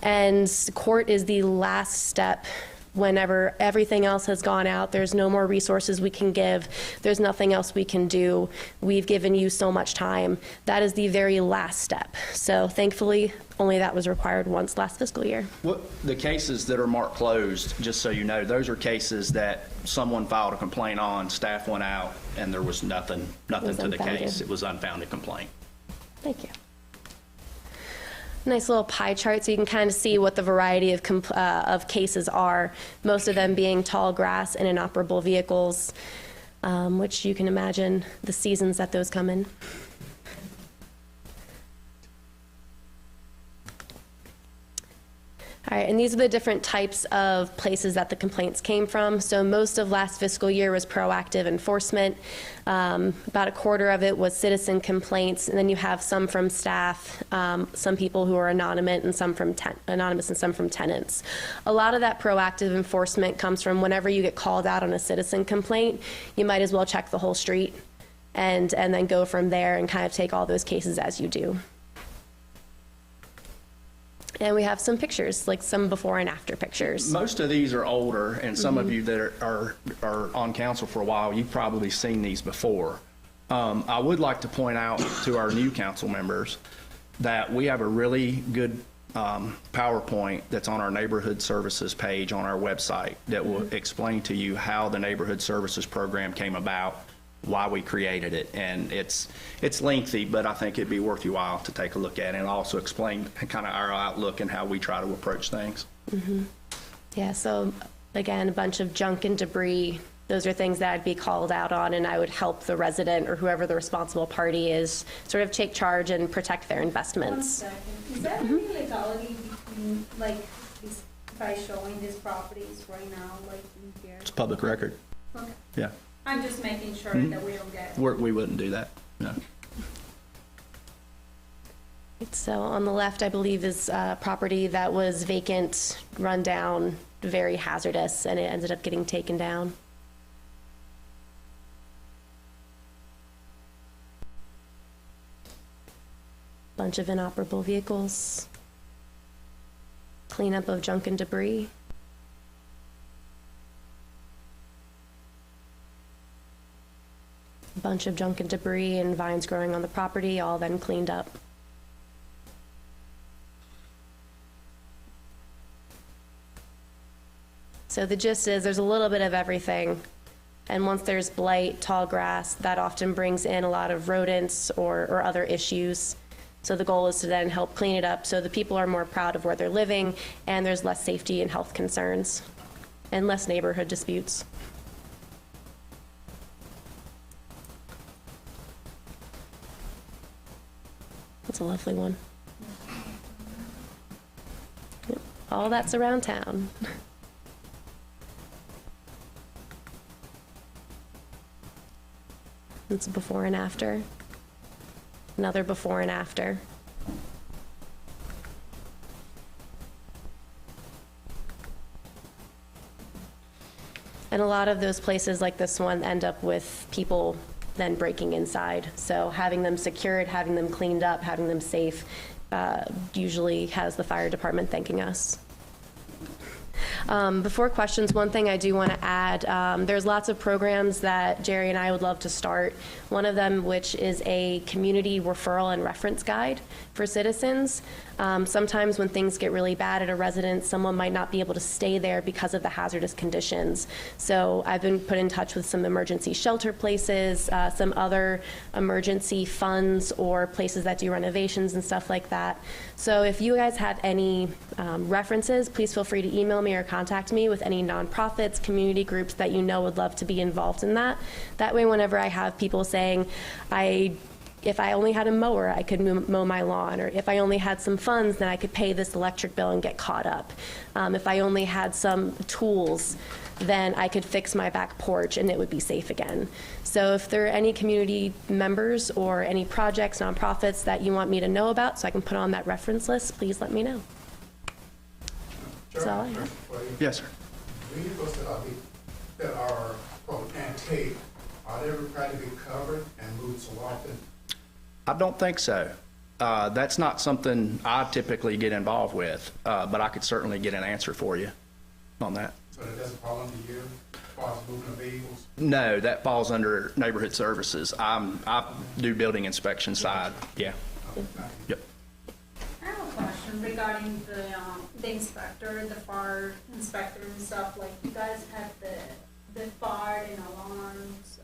And court is the last step. Whenever everything else has gone out, there's no more resources we can give, there's nothing else we can do, we've given you so much time. That is the very last step. So thankfully, only that was required once last fiscal year. What, the cases that are marked closed, just so you know, those are cases that someone filed a complaint on, staff went out, and there was nothing to the unfounded. case. It was unfounded complaint. Thank you. Nice little pie chart so you can kind of see what the variety of cases are, most of them being tall grass and inoperable vehicles, which you can imagine the seasons that those come in. All right, and these are the different types of places that the complaints came from. So most of last fiscal year was proactive enforcement. About a quarter of it was citizen complaints, and then you have some from staff, some people who are anonymous, and some from tenants. A lot of that proactive enforcement comes from whenever you get called out on a citizen complaint, you might as well check the whole street and then go from there and kind of take all those cases as you do. And we have some pictures, like some before and after pictures. Most of these are older, and some of you that are on council for a while, you've probably seen these before. I would like to point out to our new council members that we have a really good PowerPoint that's on our neighborhood services page on our website that will explain to you how the neighborhood services program came about, why we created it, and it's lengthy, but I think it'd be worth your while to take a look at it and also explain kind of our outlook and how we try to approach things. Mm-hmm. Yeah, so again, a bunch of junk and debris. Those are things that I'd be called out on, and I would help the resident or whoever the responsible party is sort of take charge and protect their investments. 1 second. Is there any legality between, like, by showing these properties right now, like in here? It's public record. Okay. Yeah. I'm just making sure that we don't get. We wouldn't do that, no. So on the left, I believe, is property that was vacant, run down, very hazardous, and it ended up getting taken down. Bunch of inoperable vehicles. Cleanup of junk and debris. Bunch of junk and debris and vines growing on the property, all then cleaned up. So the gist is there's a little bit of everything. And once there's blight, tall grass, that often brings in a lot of rodents or other issues. So the goal is to then help clean it up so the people are more proud of where they're living and there's less safety and health concerns and less neighborhood disputes. That's a lovely one. Yep. All that's around town. It's before and after. And another before and after. And a lot of those places like this one end up with people then breaking inside. So having them secured, having them cleaned up, having them safe usually has the fire department thanking us. Before questions, one thing I do want to add, there's lots of programs that Jerry and I would love to start. One of them, which is a community referral and reference guide for citizens. Sometimes when things get really bad at a residence, someone might not be able to stay there because of the hazardous conditions. So I've been put in touch with some emergency shelter places, some other emergency funds or places that do renovations and stuff like that. So if you guys have any references, please feel free to email me or contact me with any nonprofits, community groups that you know would love to be involved in that. That way, whenever I have people saying, if I only had a mower, I could mow my lawn, or if I only had some funds, then I could pay this electric bill and get caught up. If I only had some tools, then I could fix my back porch and it would be safe again. So if there are any community members or any projects, nonprofits that you want me to know about so I can put on that reference list, please let me know. That's all I have. Yes, sir. Vehicles that are antique, are they required to be covered and moved so often? I don't think so. That's not something I typically get involved with, but I could certainly get an answer for you on that. So that doesn't fall under you as far as moving of vehicles? No, that falls under neighborhood services. I do building inspection side, yeah. Yep. I have a question regarding the inspector, the fire inspector and stuff, like you guys have the fire and alarms,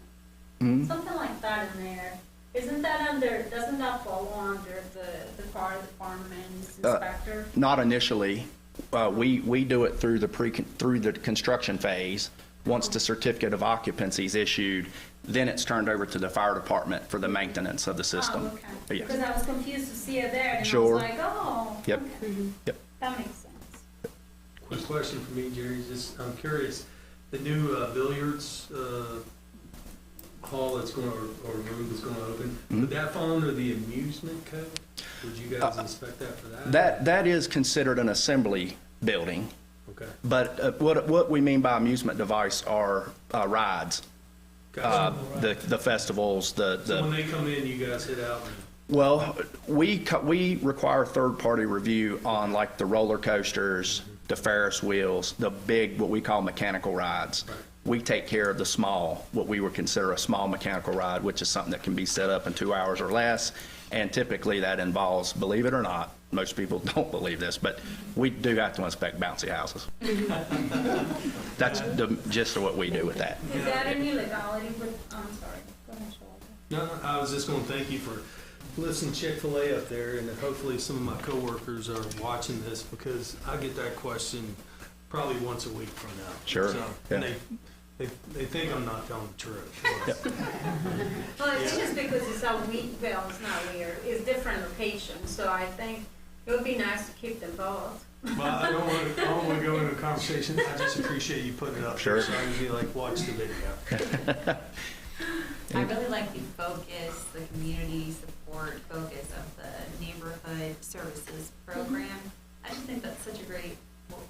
something like that in there. Doesn't that fall under the fire department's inspector? Not initially. We do it through the construction phase. Once the certificate of occupancy is issued, then it's turned over to the fire department for the maintenance of the system. Oh, okay. Yes. Because I was confused to see it there, and Sure. I was like, oh, Yep. okay. Yep. That makes sense. Quick question for me, Jerry, just, I'm curious, the new billiards hall that's going, or room that's going to open, would that fall under the amusement code? Would you guys inspect that for that? That is considered an assembly building, Okay. but what we mean by amusement device are rides, Gotcha. the festivals, So when they come in, you guys hit out and... Well, we require third-party review on like the roller coasters, the Ferris wheels, the big, what we call mechanical rides. Right. We take care of the small, what we would consider a small mechanical ride, which is something that can be set up in 2 hours or less. And typically that involves, believe it or not, most people don't believe this, but we do have to inspect bouncy houses. That's the gist of what we do with that. Is that any legality with, I'm sorry, go ahead, Shalata. No, I was just going to thank you for listing Chick-fil-A up there, and hopefully some of my coworkers are watching this, because I get that question probably once a week from now. Sure, So, yeah. and they think I'm not telling the truth. Well, I think it's because it's a well, it's not weird, it's different locations, so I think it would be nice to keep them both. Well, I don't want to go into a conversation. I just appreciate you putting it up Sure. there, so I can be like, watch the video. I really like the focus, the community support focus of the neighborhood services program. I just think that's such a great,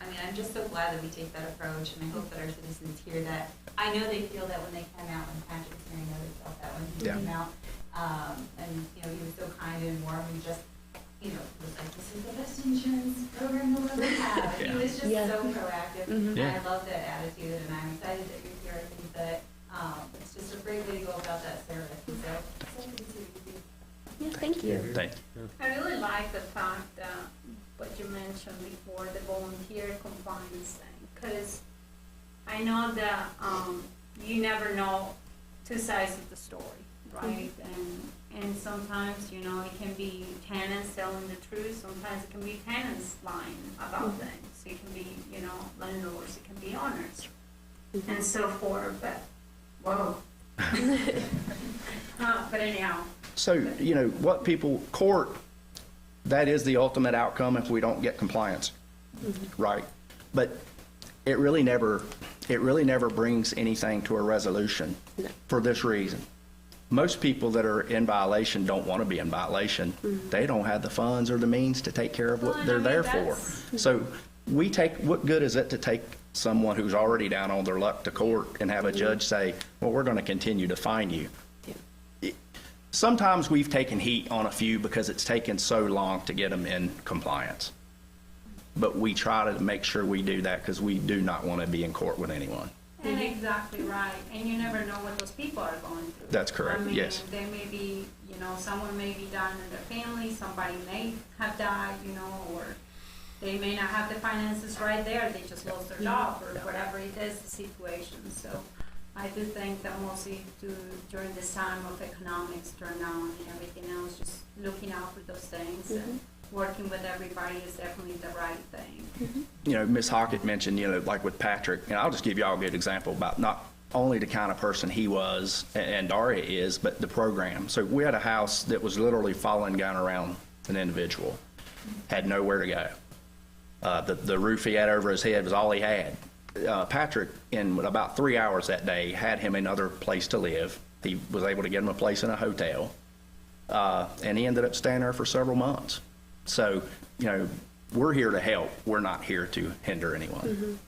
I mean, I'm just so glad that we take that approach, and I hope that our citizens hear that. I know they feel that when they come out, when Patrick was hearing that, they felt that when he Yeah. came out. And, you know, he was so kind and warm, and just, you know, was like, this is the best insurance program we'll ever have. And he was just Yeah. so proactive, Mhm. and Yeah. I love that attitude, and I'm excited that you're here. I think that, it's just a great way to go about that service, and so, it's so good to see you. Yeah, thank you. Thank I really like the fact that what you mentioned before, the volunteer compliance thing, because I know that you never know two sides of the story, right? And sometimes, you know, it can be tenants telling the truth, sometimes it can be tenants lying about things. It can be, you know, landlords, it can be owners, and so forth, but, whoa. But anyhow. So, you know, what people, court, that is the ultimate outcome if we don't get compliance, right? But it really never brings anything to a resolution for this reason. most people that are in violation don't want to be in violation. They don't have the funds or the means to take care of what they're there for. So we take, what good is it to take someone who's already down on their luck to court and have a judge say, well, we're going to continue to fine you? Sometimes we've taken heat on a few because it's taken so long to get them in compliance. But we try to make sure we do that because we do not want to be in court with anyone. And exactly right, and you never know what those people are going through. That's correct, I mean, yes. They may be, someone may be dying in their family, somebody may have died, or they may not have the finances right there, they just lost their job or whatever it is, the situation. So I do think that mostly during this time of economics turnaround and everything else, just looking out for those things and working with everybody is definitely the right thing. Ms. Hockett mentioned, like with Patrick, and I'll just give you all a good example about not only the kind of person he was and Daria is, but the program. So we had a house that was literally falling down around an individual, had nowhere to go. The roof he had over his head was all he had. Patrick, in about 3 hours that day, had him another place to live. He was able to get him a place in a hotel, and he ended up staying there for several months. So, we're here to help. We're not here to hinder anyone.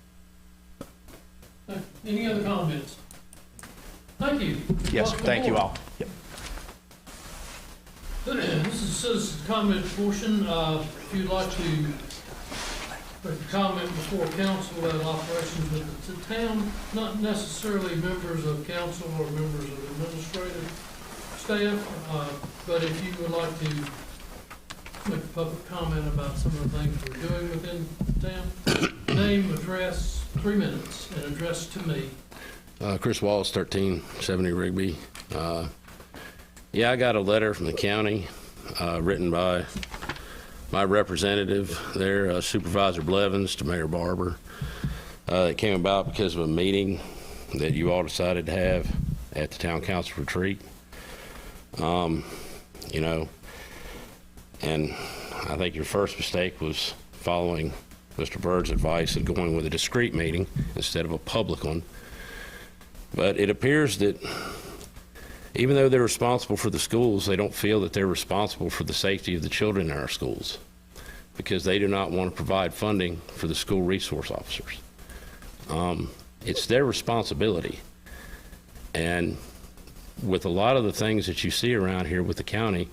Any other comments? Thank you. Yes, Welcome thank you aboard. all. Yep. This is citizen comment portion. If you'd like to make a comment before council about operations with the town, not necessarily members of council or members of administrative staff, but if you would like to make a public comment about some of the things we're doing within town, name, address, 3 minutes, and address to me. Chris Wallace, 1370 Rigby. Yeah, I got a letter from the county written by my representative there, Supervisor Blevins, to Mayor Barber. It came about because of a meeting that you all decided to have at the town council retreat. And I think your first mistake was following Mr. Bird's advice and going with a discreet meeting instead of a public one. But it appears that even though they're responsible for the schools, they don't feel that they're responsible for the safety of the children in our schools because they do not want to provide funding for the school resource officers. It's their responsibility. And with a lot of the things that you see around here with the county,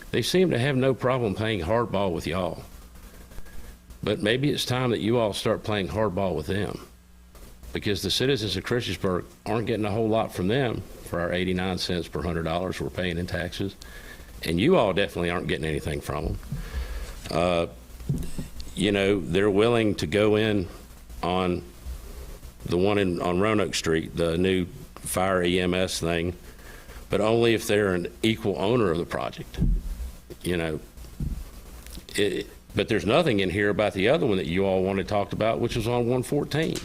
they seem to have no problem playing hardball with y'all. But maybe it's time that you all start playing hardball with them, because the citizens of Christiansburg aren't getting a whole lot from them for our 89 cents per $100 we're paying in taxes, and you all definitely aren't getting anything from them. They're willing to go in on the one on Roanoke Street, the new fire EMS thing, but only if they're an equal owner of the project. But there's nothing in here about the other one that you all wanted talked about, which was on 114.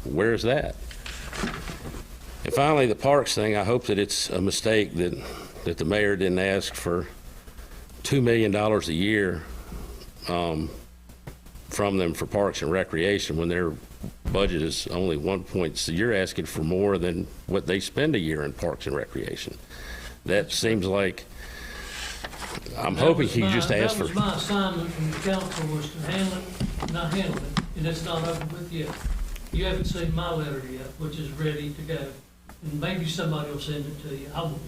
Where's that? And finally, the parks thing, I hope that it's a mistake that the mayor didn't ask for $2 million a year from them for parks and recreation when their budget is only 1 point. So you're asking for more than what they spend a year in parks and recreation. That seems like, I'm hoping he just asked for. That was my assignment from the council, was to not handle it, and it's not over with yet. You haven't seen my letter yet, which is ready to go, and maybe somebody will send it to you. I won't.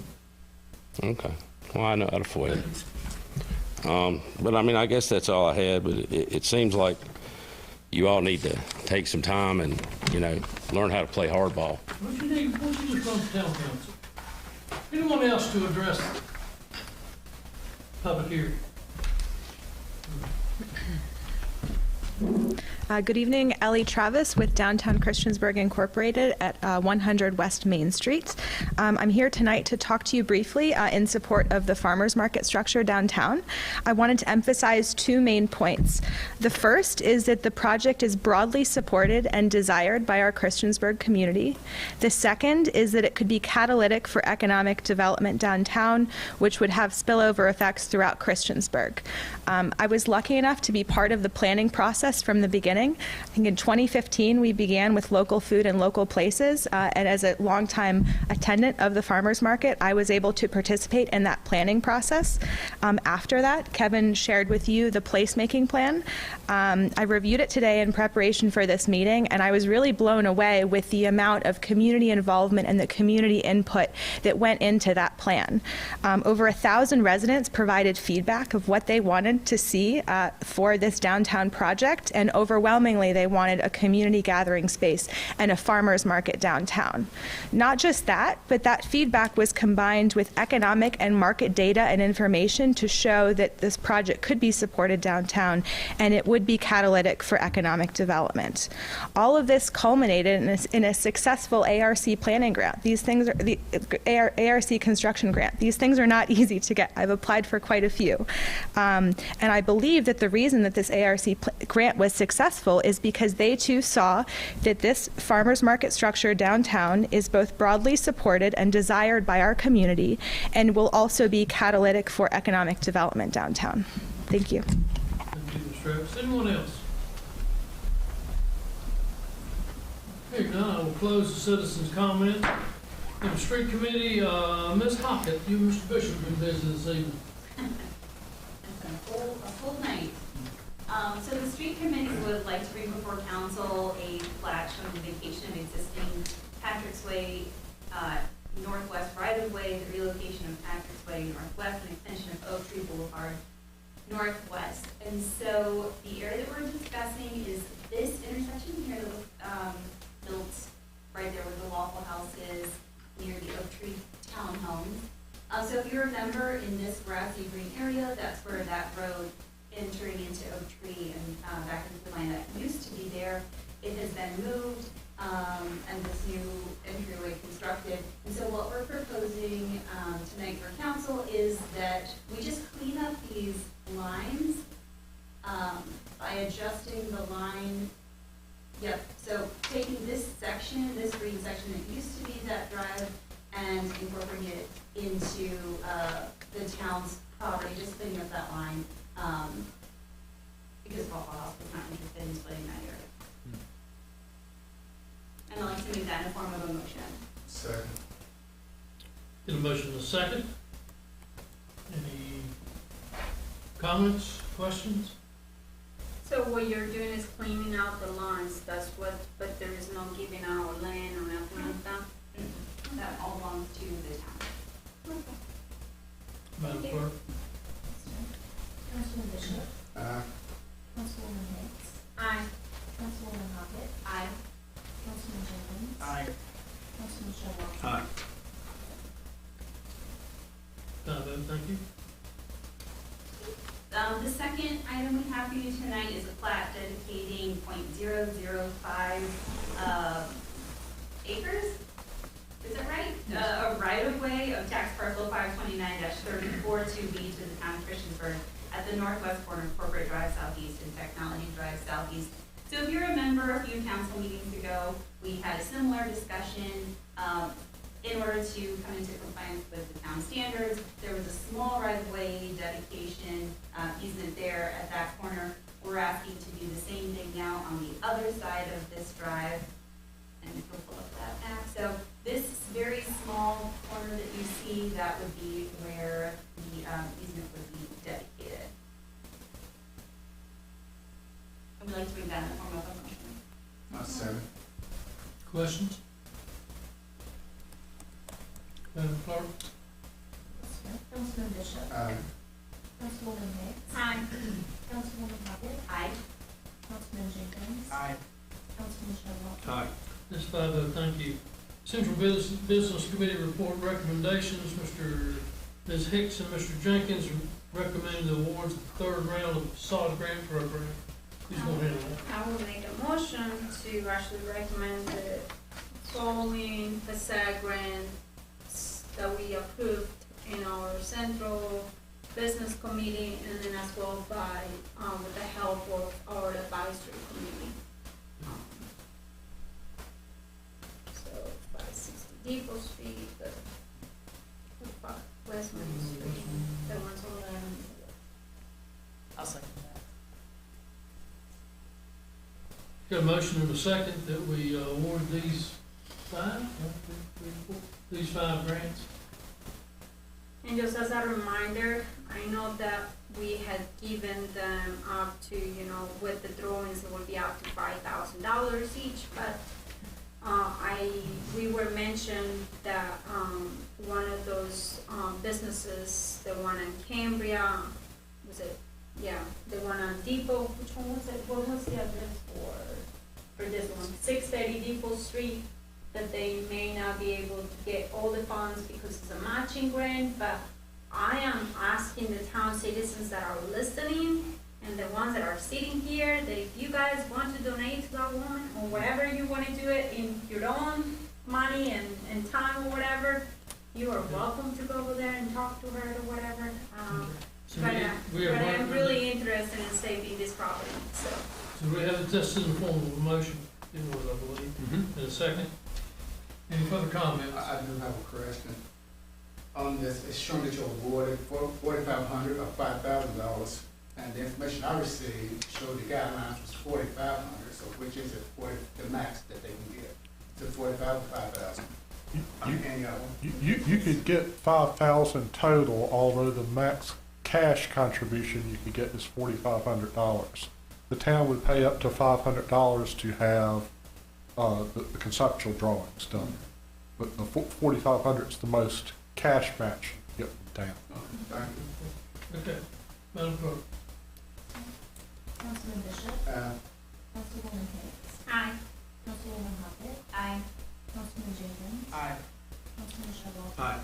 Okay. Well, I know how to foil it. But I mean, I guess that's all I had, but it seems like you all need to take some time and, learn how to play hardball. What you just run to town council? Anyone else to address the public hearing? Good evening, Ellie Travis with Downtown Christiansburg Incorporated at 100 West Main Street. I'm here tonight to talk to you briefly in support of the farmers market structure downtown. I wanted to emphasize 2 main points. The first is that the project is broadly supported and desired by our Christiansburg community. The second is that it could be catalytic for economic development downtown, which would have spillover effects throughout Christiansburg. I was lucky enough to be part of the planning process from the beginning. planning. I think in 2015, we began with local food and local places. And as a longtime attendant of the farmers market, I was able to participate in that planning process. After that, Kevin shared with you the placemaking plan. I reviewed it today in preparation for this meeting, and I was really blown away with the amount of community involvement and the community input that went into that plan. Over 1,000 residents provided feedback of what they wanted to see for this downtown project, and overwhelmingly they wanted a community gathering space and a farmers market downtown. Not just that, but that feedback was combined with economic and market data and information to show that this project could be supported downtown and it would be catalytic for economic development. All of this culminated in a successful ARC planning grant. These things are the ARC construction grant. These things are not easy to get. I've applied for quite a few. And I believe that the reason that this ARC grant was successful is because they too saw that this farmers market structure downtown is both broadly supported and desired by our community and will also be catalytic for economic development downtown. Thank you. Thank you, Ms. Travis. Anyone else? Hearing none, I will close the citizens' comment. In the street committee, Ms. Hockett, you and Mr. Bishop have been busy this evening. It's a full night. So the street committee would like to bring before council a plat showing the vacation of existing Patrick's Way northwest right-of-way, the relocation of Patrick's Way northwest, and extension of Oak Tree Boulevard northwest. And so the area that we're discussing is this intersection here that was built right there where the Waffle House is, near the Oak Tree townhomes. So if you remember, in this grassy green area, that's where that road entering into Oak Tree and back into the land that used to be there, it has been moved, and this new entryway constructed. And so what we're proposing tonight for council is that we just clean up these lines by adjusting the line. Yep, so taking this section, this green section that used to be that drive, and incorporating it into the town's property, just cleaning up that line, because Waffle House was not interested in splitting that area. And I'd like to make that in the form of a motion. Second. Get a motion in a second. Any comments, questions? So what you're doing is cleaning out the lines, that's what, but there is no giving out land or nothing like that? That all belongs to the town. Madam Clerk? Councilman Bishop. Aye. Councilwoman Hicks. Aye. Councilwoman Hockett. Aye. Councilman Jenkins. Aye. Councilman Showalter. Aye. Vote, thank you. The second item we have for you tonight is a plat dedicating .005 acres. Is that right? A right-of-way of tax parcel 529-34 to be to the town of Christiansburg at the northwest corner of Corporate Drive Southeast and Technology Drive Southeast. So if you remember a few council meetings ago, we had a similar discussion. In order to come into compliance with the town standards, there was a small right-of-way dedication easement there at that corner. We're asking to do the same thing now on the other side of this drive. And we'll pull up that map. So this very small corner that you see, that would be where the easement would be dedicated. I would like to bring that in the form of a motion. Second. Questions? Madam Clerk? Councilman Bishop. Aye. Councilwoman Hicks. Aye. Councilwoman Hockett. Aye. Councilman Jenkins. Aye. Councilman Showalter. Aye. This 5-0, thank you. Central Business Committee report recommendations. Ms. Hicks and Mr. Jenkins recommend the awards of the third round of facade grant program. Who's going to handle that? I will make a motion to actually recommend the following facade grants that we approved in our central business committee, and then as well by, with the help of our advisory committee. So 560 Depot Street, the West Main Street, the ones on the. I'll second that. Got a motion and a second that we award these these 5 grants. And just as a reminder, I know that we had given them up to, with the drawings, it would be up to $5,000 each, but we were mentioned that one of those businesses, the one in Cambria, the one on Depot, which one was it? What was the address for this one? 630 Depot Street, that they may not be able to get all the funds because it's a matching grant, but I am asking the town citizens that are listening and the ones that are sitting here, that if you guys want to donate to that woman or whatever you want to do it in your own money and time or whatever, you are welcome to go over there and talk to her or whatever. So But we are I'm really interested in saving this property, so. So we have it just in the form of a motion, it was, I believe. In a second. Any further comments? I do have a question. On this, it's showing that you're awarded $4,500 or $5,000, and the information I received showed the guidelines was $4,500, so which is it, the max that they can get? Is it $45,000 or $5,000? Any of them? You could get 5,000 total, although the max cash contribution you could get is $4,500. The town would pay up to $500 to have the conceptual drawings done. But the $4,500 is the most cash match you get from the town. Thank you. Okay. Madam Clerk. Councilman Bishop. Councilwoman Hicks. Aye. Councilwoman Hopkins. Aye. Councilman Jenkins. Aye. Councilman Showalter. Aye.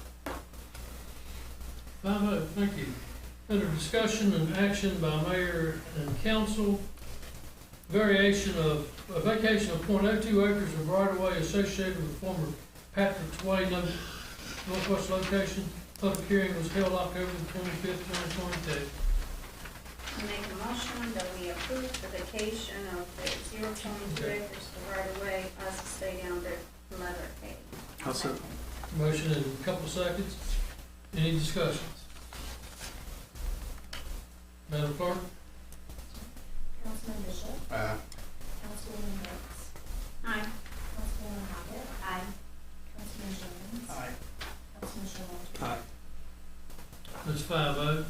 5-0, thank you. Under discussion and action by mayor and council, vacation of 0.02 acres of right-of-way associated with former Patrick's Way Northwest location. Public hearing was held October 25th, 2022. I make a motion that we approve the vacation of the 0.2 acres of right of way as stated under letter A. I'll second. Motion in a couple seconds. Any discussions? Madam Clerk? Councilman Bishop. Councilwoman Hicks. Aye. Councilwoman Hopkins. Aye. Councilman Jenkins. Aye. Councilman Showalter. Aye. That's 5-0.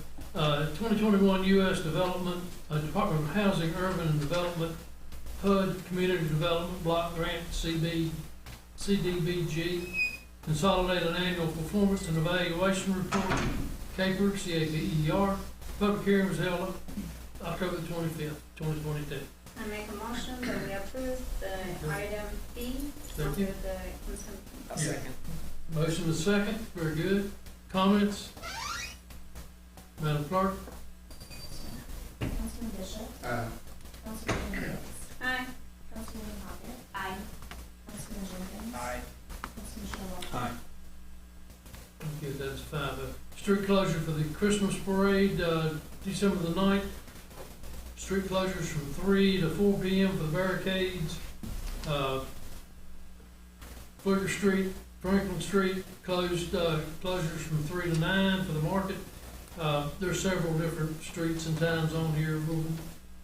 2021 U.S. Development, Department of Housing, Urban and Development, HUD, Community Development Block Grant, CDBG, Consolidated Annual Performance and Evaluation Report, CAPER, C-A-P-E-R. Public hearing was held October 25th, 2022. I make a motion that we approve the item B Thank under you. the consent. I'll second. Motion is second. Very good. Comments? Madam Clerk? Councilman Bishop. Councilwoman Hicks. Aye. Councilwoman Hopkins. Aye. Councilman Jenkins. Aye. Councilman Showalter. Aye. Okay, that's 5-0. Street closure for the Christmas parade, December the 9th. Street closures from 3 to 4 p.m. for the barricades. Pfluger Street, Franklin Street, closures from 3 to 9 for the market. There's several different streets and times on here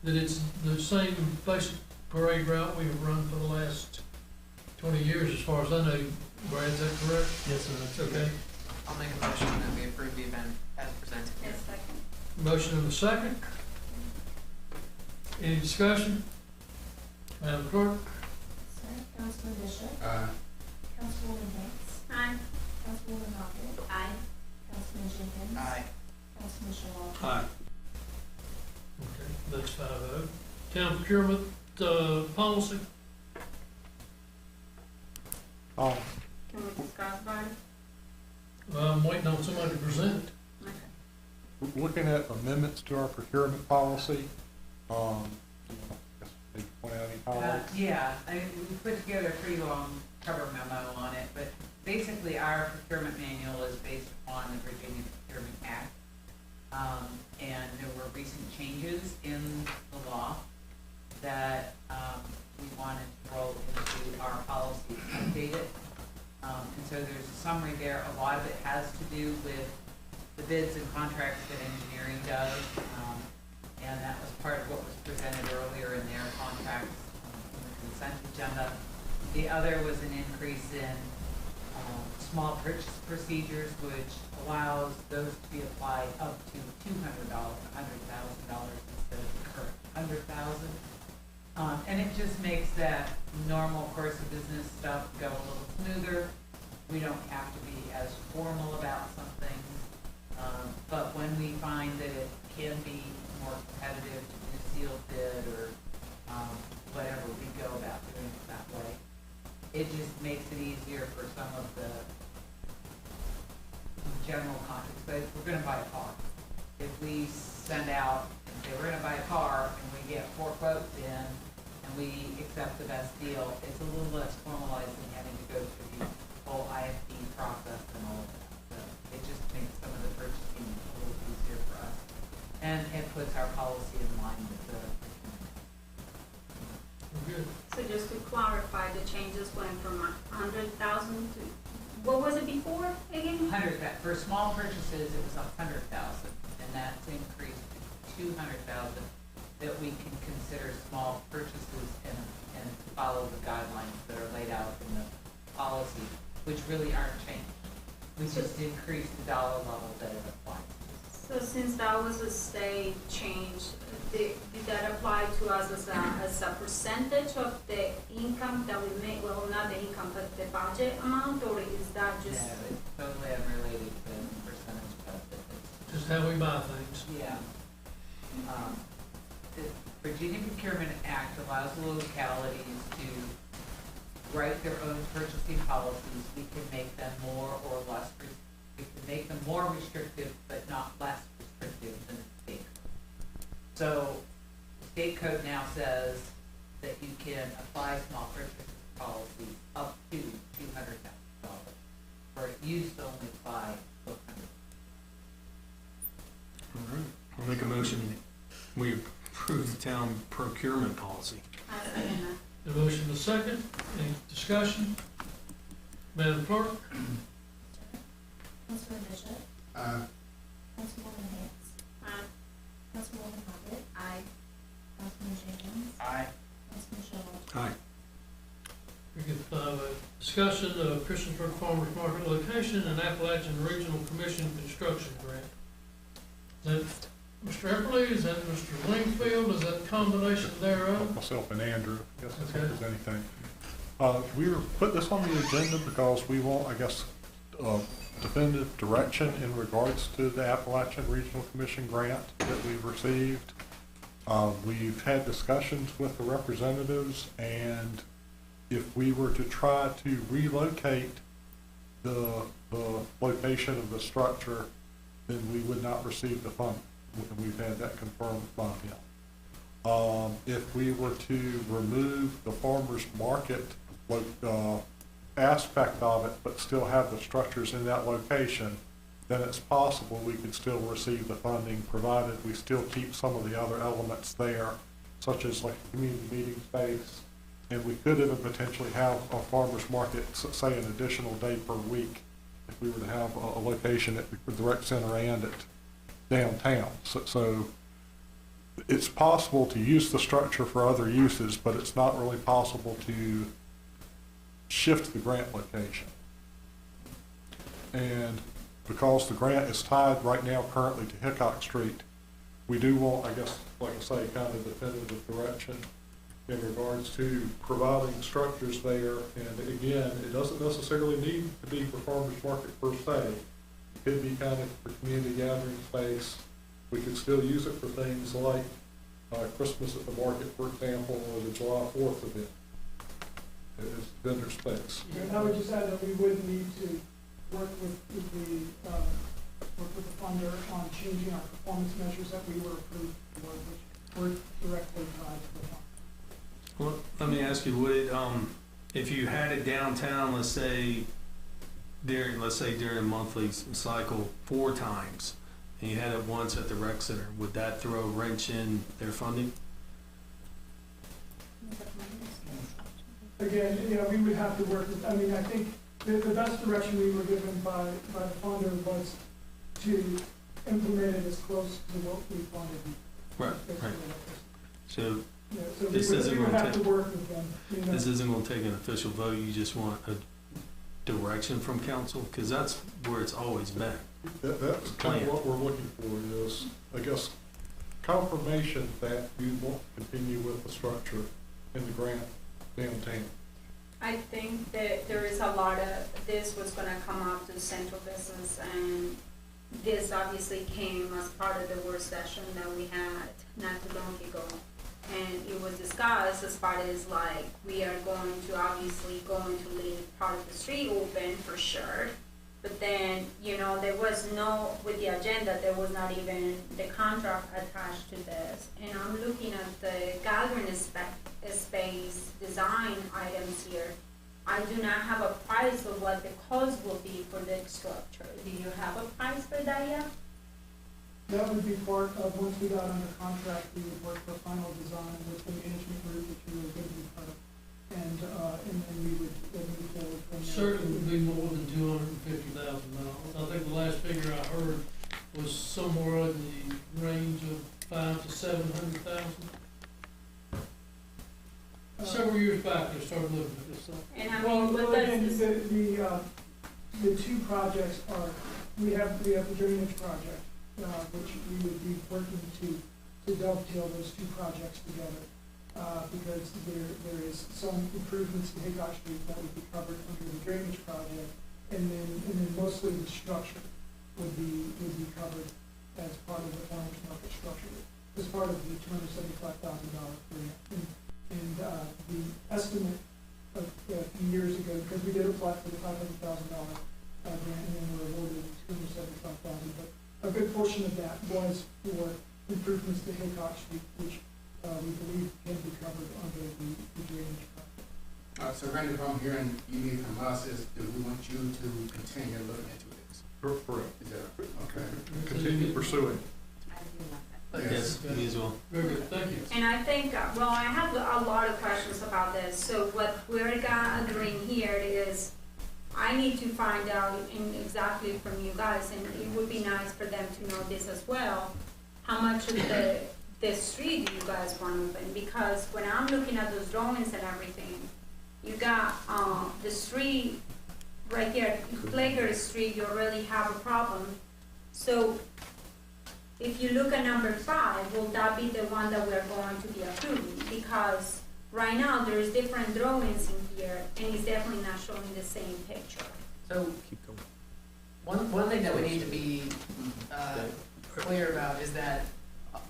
that it's the same basic parade route we have run for the last 20 years, as far as I know. Brad, is that correct? Yes, sir. That's okay. I'll make a motion that we approve the event as presented. Yes, second. Motion and a second. Any discussion? Madam Clerk? Sir. Councilman Bishop. Councilwoman Hicks. Aye. Councilwoman Hopkins. Aye. Councilman Jenkins. Aye. Councilman Showalter. Aye. Okay, that's 5-0. Town procurement, policy? Can we discuss about it? I'm waiting on somebody to present it. Okay. We're looking at amendments to our procurement policy. They point out any highlights? Yeah, we put together a pretty long cover memo on it, but basically our procurement manual is based on the Virginia Procurement Act. And there were recent changes in the law that we wanted to roll into our policy to update it. And so there's a summary there. A lot of it has to do with the bids and contracts that engineering does. And that was part of what was presented earlier in their contracts in the consent agenda. The other was an increase in small purchase procedures, which allows those to be applied up to $200,000 instead of the current $100,000. And it just makes that normal course of business stuff go a little smoother. We don't have to be as formal about something. But when we find that it can be more competitive to do sealed bid or whatever, we go about doing it that way. It just makes it easier for some of the general contracts. But if we're gonna buy a car, if we send out and say we're gonna buy a car and we get 4 quotes in and we accept the best deal, it's a little less formalized than having to go through the whole IFP process and all of that. So it just makes some of the purchasing a little easier for us. And it puts our policy in line with the Good. So just to clarify, the changes went from 100,000 to, what was it before again? 100, for small purchases, it was 100,000, and that's increased to 200,000 that we can consider small purchases and follow the guidelines that are laid out in the policy, which really aren't changed. We just increased the dollar level that it applies. So since that was a state change, did that apply to us as a percentage of the income that we make? Well, not the income, but the budget amount, or is that just? No, it's totally unrelated to the percentage of it. Just how we buy things. Yeah. The Virginia Procurement Act allows the localities to write their own purchasing policies. We can make them more or less, we can make them more restrictive, but not less restrictive than the state. So the state code now says that you can apply small purchase policies up to $200,000, where it used to only apply to 100. All right, I'll make a motion, we approve the town procurement policy. The motion is second. Any discussion? Madam Clerk? Councilman Bishop? Councilwoman Hicks? Councilwoman Hoggett? Aye. Councilman Jenkins? Aye. Councilman Shell? Aye. We get discussion of Christiansburg Farmers Market location and Appalachian Regional Commission construction grant. Is that Mr. Epperly, is that Mr. Lingfield, is that a combination thereof? Myself and Andrew, I guess if Okay. there's anything. We were put this on the agenda because we want, I guess, definitive direction in regards to the Appalachian Regional Commission grant that we've received. We've had discussions with the representatives, and if we were to try to relocate the location of the structure, then we would not receive the funding. We've had that confirmed by him. If we were to remove the farmer's market aspect of it, but still have the structures in that location, then it's possible we could still receive the funding, provided we still keep some of the other elements there, such as like community meeting space. And we could even potentially have a farmer's market, say an additional day per week, if we were to have a location at the rec center and at downtown. So it's possible to use the structure for other uses, but it's not really possible to shift the grant location. And because the grant is tied right now currently to Hickok Street, we do want, I guess, like I say, kind of definitive direction in regards to providing structures there. And again, it doesn't necessarily need to be for farmers market per se. It could be kind of for community gathering space. We could still use it for things like Christmas at the market, for example, or the July 4th event. It's vendor space. And I would just add that we would need to work with the funder on changing our performance measures that we were approved for, which were directly tied to the fund. Well, let me ask you, would it, if you had it downtown, let's say during a monthly cycle 4 times, and you had it once at the rec center, would that throw a wrench in their funding? Again, we would have to work with, I think the best direction we were given by the funder was to implement it as close to what we funded. Right. So You know, so This we isn't would gonna have to take- work with them, you know. This isn't gonna take an official vote, you just want a direction from council, because that's where it's always been. That's kind of what we're looking for is, I guess, confirmation that you won't continue with the structure in the grant downtown. I think that there is a lot of, this was gonna come up to central business, and this obviously came as part of the work session that we had not too long ago. And it was discussed as far as like, we are going to leave part of the street open for sure. But then, you know, there was no, with the agenda, there was not even the contract attached to this. And I'm looking at the gathering space design items here. I do not have a price of what the cost will be for the structure. Do you have a price for that yet? That would be part of, once we got under contract, we would work for final design with the management group that you were going to be part of. And then we would move forward from there. Certainly would be more than $250,000. I think the last figure I heard was somewhere in the range of 500,000 to 700,000. Several years back, they started looking at this stuff. And I Well, mean, what again, does this, the two projects are, we have the drainage project, which we would be working to dovetail those two projects together. Because there is some improvements to Hickok Street that would be covered under the drainage project, and then mostly the structure would be covered as part of the farmer's market structure, as part of the $275,000 grant. And the estimate of a few years ago, because we did apply for the $500,000 grant, and then we were awarded $275,000, but a good portion of that was for improvements to Hickok Street, which we believe can be covered under the drainage project. So Randy, if I'm hearing you need from us is, do we want you to continue looking into this? Correct. Is that, okay? Continue pursuing. Yes, me as well. Very good, thank you. and I think, well, I have a lot of questions about this. So what we're agreeing here is, I need to find out exactly from you guys, and it would be nice for them to know this as well, how much of the street do you guys want to open? Because when I'm looking at those drawings and everything, you got the street right here, Plager Street, you already have a problem. So if you look at number 5, will that be the one that we're going to be approving? Because right now, there's different drawings in here, and it's definitely not showing the same picture. So, one thing that we need to be clear about is that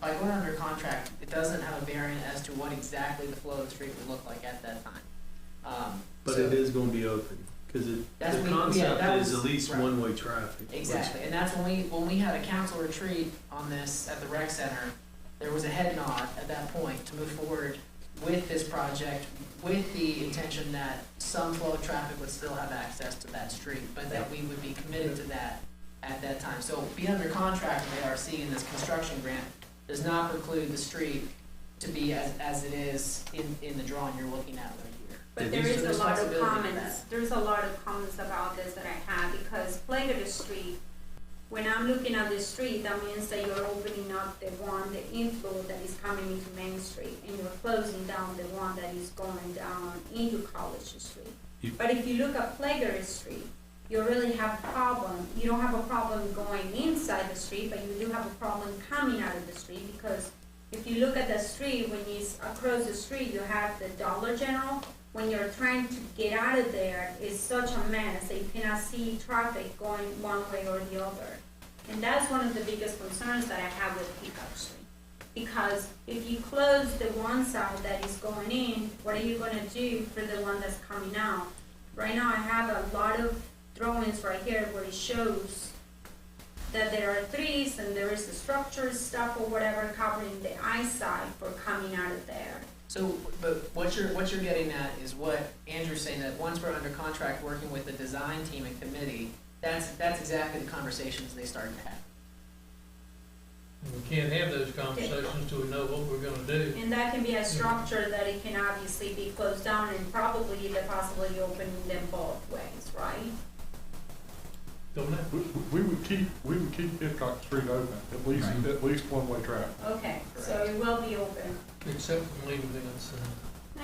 by going under contract, it doesn't have a bearing as to what exactly the flow of the street would look like at that time. But So- it is gonna be open, because the That's when- yeah, concept that is was- at least right. one-way traffic. which- Exactly, and that's when we had a council retreat on this at the rec center, there was a head nod at that point to move forward with this project with the intention that some flow of traffic would still have access to that street, but that we would be committed to that at that time. So being under contract with ARC in this construction grant does not preclude the street to be as it is in the drawing you're looking at right here. But Did there you- is a There's lot of flexibility in comments, that. there's a lot of comments about this that I have, because Plager Street, when I'm looking at the street, that means that you're opening up the inflow that is coming into Main Street, and you're closing down the one that is going down into College Street. But if you look at Plager Street, you really have a problem, you don't have a problem going inside the street, but you do have a problem coming out of the street, because if you look at the street, when you across the street, you have the Dollar General. When you're trying to get out of there, it's such a mess that you cannot see traffic going one way or the other. And that's one of the biggest concerns that I have with Peacock Street. Because if you close the one side that is going in, what are you gonna do for the one that's coming out? Right now, I have a lot of drawings right here where it shows that there are trees and there is the structure stuff or whatever covering the eyesight for coming out of there. So, but what you're getting at is what Andrew's saying, that once we're under contract working with the design team and committee, that's exactly the conversations they started to have. We can't have those conversations till we know what we're gonna do. And that can be a structure that it can obviously be closed down and probably the possibility of opening them both ways, right? Don't know. We would keep Hitchcock Street open, at least one-way traffic. Okay, so it will be open. Except for lane events.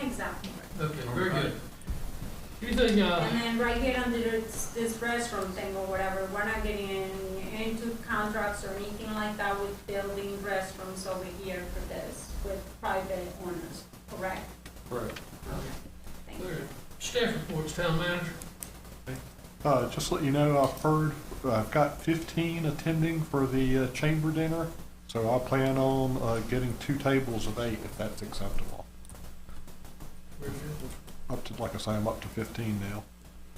Exactly. Okay, very good. Anything, And then right here under this restroom thing or whatever, we're not getting into contracts or anything like that with building restrooms over here for this, with private owners, correct? Correct. Okay, thank you. staff reports, town manager? Just to let you know, I've got 15 attending for the chamber dinner, so I plan on getting 2 tables of 8 if that's acceptable. Up to, like I say, I'm up to 15 now.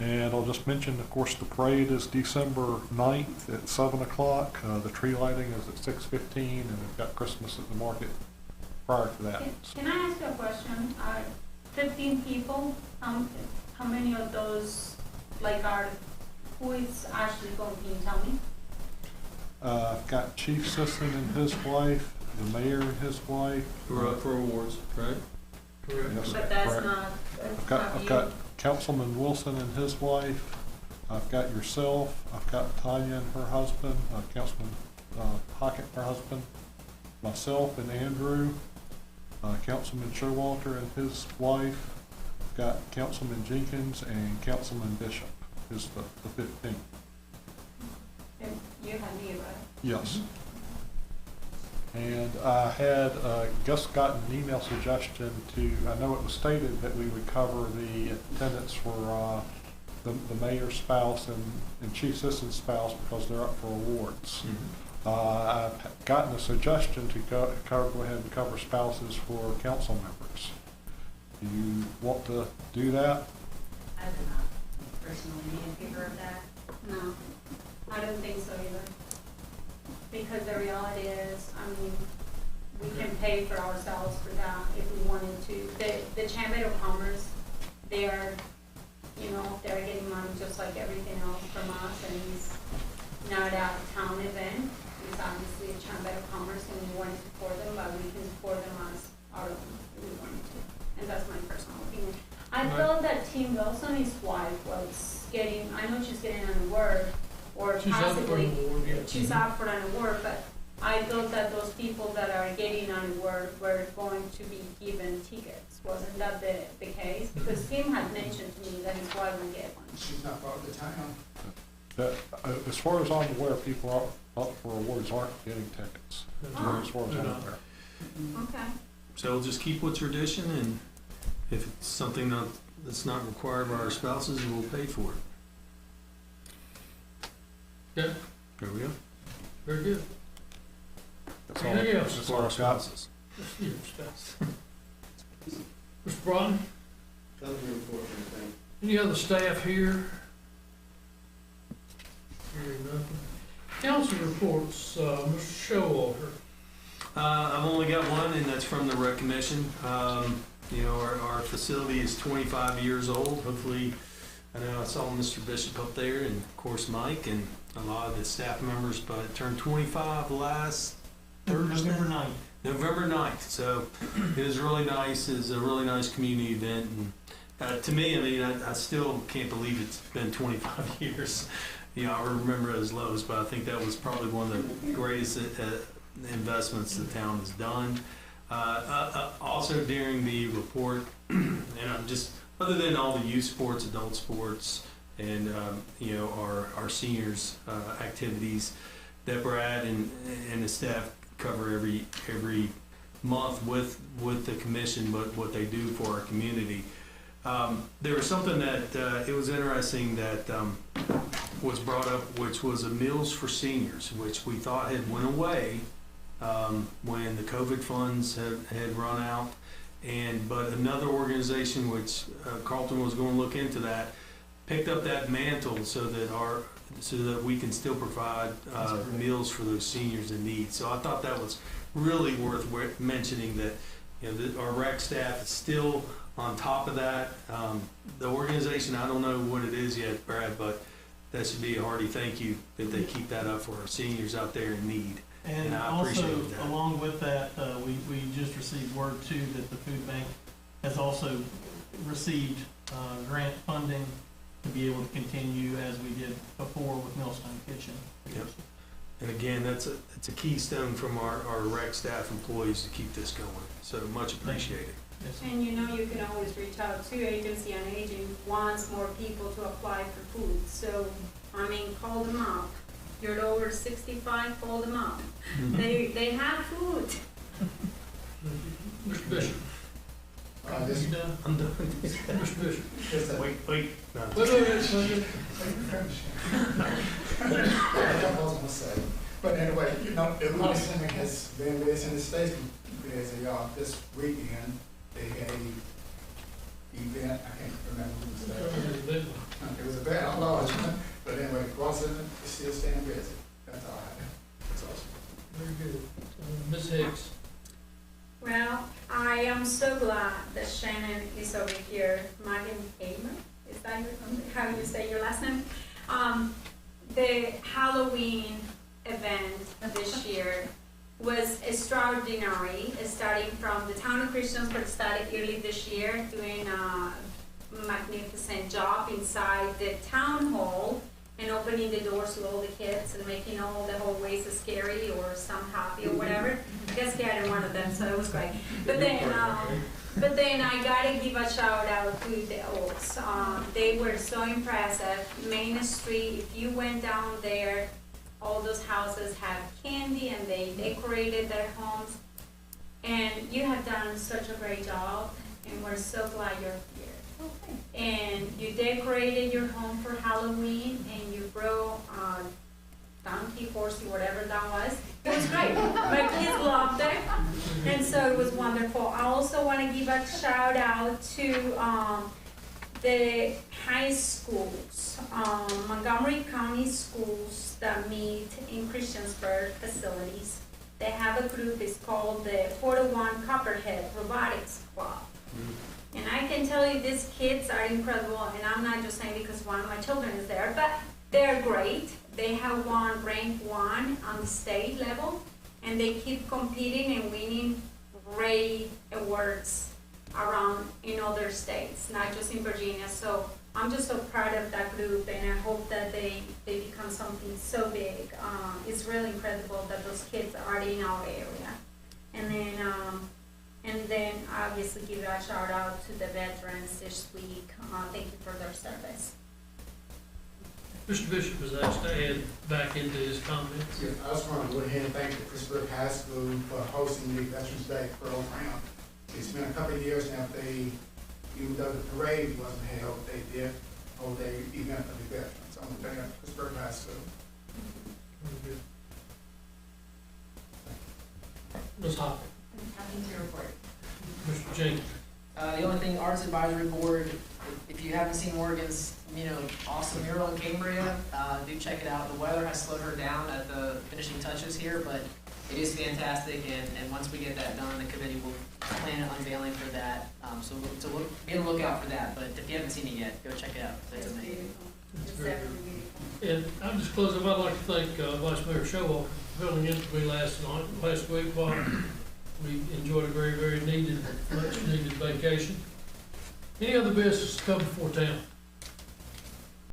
And I'll just mention, of course, the parade is December 9th at 7 o'clock. The tree lighting is at 6:15, and we've got Christmas at the market prior to that. Can I ask you a question? 15 people, how many of those, like, who is actually going, can you tell me? I've got Chief Sisson and his wife, the mayor and his wife. We're up for awards, right? Correct. Yes, But that's correct. not, I've got Councilman Wilson and his wife. I've got yourself. I've got Tanya and her husband, Councilman Hockett, her husband, myself and Andrew, Councilman Showalter and his wife. I've got Councilman Jenkins and Councilman Bishop is the 15th. you have me, right? Yes. And I had just gotten an email suggestion I know it was stated that we would cover the attendance for the mayor's spouse and Chief Sisson's spouse because they're up for awards. I've gotten a suggestion to go ahead and cover spouses for council members. Do you want to do that? I do not personally be in favor of that. No, I don't think so either. Because the reality is, I mean, we can pay for ourselves for that if we wanted to. The Chamber of Commerce, they are, they're getting money just like everything else from us, and it's not a town event. It's obviously a Chamber of Commerce, and we want to support them, but we can support them as our own if we wanted to. And that's my personal opinion. I felt that Tim Wilson, his wife, was getting, I know she's getting an award, or She's up for possibly an award, yeah. she's up for an award, but I thought that those people that are getting an award were going to be given tickets. Wasn't that the case? Because Tim had mentioned to me that his wife would get one. She's not part of the town. As far as I'm aware, people up for awards aren't getting tickets. Oh. As far as I'm aware. Okay. So we'll just keep with tradition, and if it's something that's not required by our spouses, we'll pay for it. Okay, There we go. very good. That's all. Anything else? That's all I've got. Spouses. Let's see your spouse. Mr. Broughton, any other staff here? Hearing nothing. Council reports, Mr. Showalter. I've only got one, and that's from the Rec Commission. Our facility is 25 years old. Hopefully, I know I saw Mr. Bishop up there, and of course Mike, and a lot of the staff members, but it turned 25 last Thursday? November 9th. So it was really nice. It's a really nice community event. And to me, I mean, I still can't believe it's been 25 years. I remember it as lows, but I think that was probably one of the greatest investments the town has done. Also during the report, and I'm just, other than all the youth sports, adult sports, and our seniors activities that Brad and the staff cover every month with the commission, but what they do for our community. There was something that it was interesting that was brought up, which was a Meals for Seniors, which we thought had went away when the COVID funds had run out. But another organization, which Carlton was going to look into that, picked up that mantle so that we can still provide meals for those seniors in need. So I thought that was really worth mentioning, that our rec staff is still on top of that. The organization, I don't know what it is yet, Brad, but that should be a hearty thank you that they keep that up for our seniors out there in need. And I also, appreciate that. along with that, we just received word too that the food bank has also received grant funding to be able to continue as we did before with Millstone Kitchen. Yep. And again, it's a keystone from our rec staff employees to keep this going, so much appreciated. Yes. And you know, you can always reach out to Agency on Aging, wants more people to apply for food. So, I mean, call them up. You're over 65, call them up. They have food. Mr. Bishop, This, you done? I'm done. Mr. Bishop. just a, Wait. No. Wait, That's what I was gonna say. But anyway, you know, the money center has been with us in the States because this weekend, they had a event, I can't remember who was there. It was a bad, I lost, but anyway, Crossing is still staying busy. That's all I have. That's awesome. Very good. Ms. Hicks. Well, I am so glad that Shannon is over here. Megan Hamer, is that how you say your last name? The Halloween event this year was extraordinary, starting from the town of Christiansburg started early this year, doing a magnificent job inside the town hall and opening the doors to all the kids and making all the hallways scary or some happy or whatever. I got scared in one of them, so it was great. But then I gotta give a shout out to the Oaks. They were so impressive. Main Street, if you went down there, all those houses have candy and they decorated their homes. And you have done such a great job, and we're so glad you're here. And you decorated your home for Halloween, and you brought donkey, horsey, whatever that was. It was great. My kids loved it, and so it was wonderful. I also want to give a shout out to the high schools, Montgomery County schools that meet in Christiansburg facilities. They have a group, it's called the 401 Copperhead Robotics Club. And I can tell you these kids are incredible, and I'm not just saying because one of my children is there, but they're great. They have won rank 1 on the state level, and they keep competing and winning great awards around in other states, not just in Virginia. So I'm just so proud of that group, and I hope that they become something so big. It's really incredible that those kids are in our area. And then obviously give a shout out to the veterans this week. Thank you for their service. Mr. Bishop was asked to add back into his comments. Yes, I just want to go ahead and thank the Christiansburg High School for hosting the Veterans Day program. It's been a couple of years now. Even though the parade wasn't held, they did hold a event for the veterans. So I'm going to thank Christiansburg High School. Very good. Ms. Hoppe. Nothing to report. Mr. Jenkins. The only thing, Arts Advisory Board, if you haven't seen Morgan's, awesome mural in Cambria, do check it out. The weather has slowed her down at the finishing touches here, but it is fantastic, and once we get that done, the committee will plan on unveiling for that. So be on the lookout for that, but if you haven't seen it yet, go check it out. It's amazing. It's very good. And I'll just close up. I'd like to thank Vice Mayor Showalter for filling in for me last week while we enjoyed a very, very needed, much needed vacation. Any other business to come before town?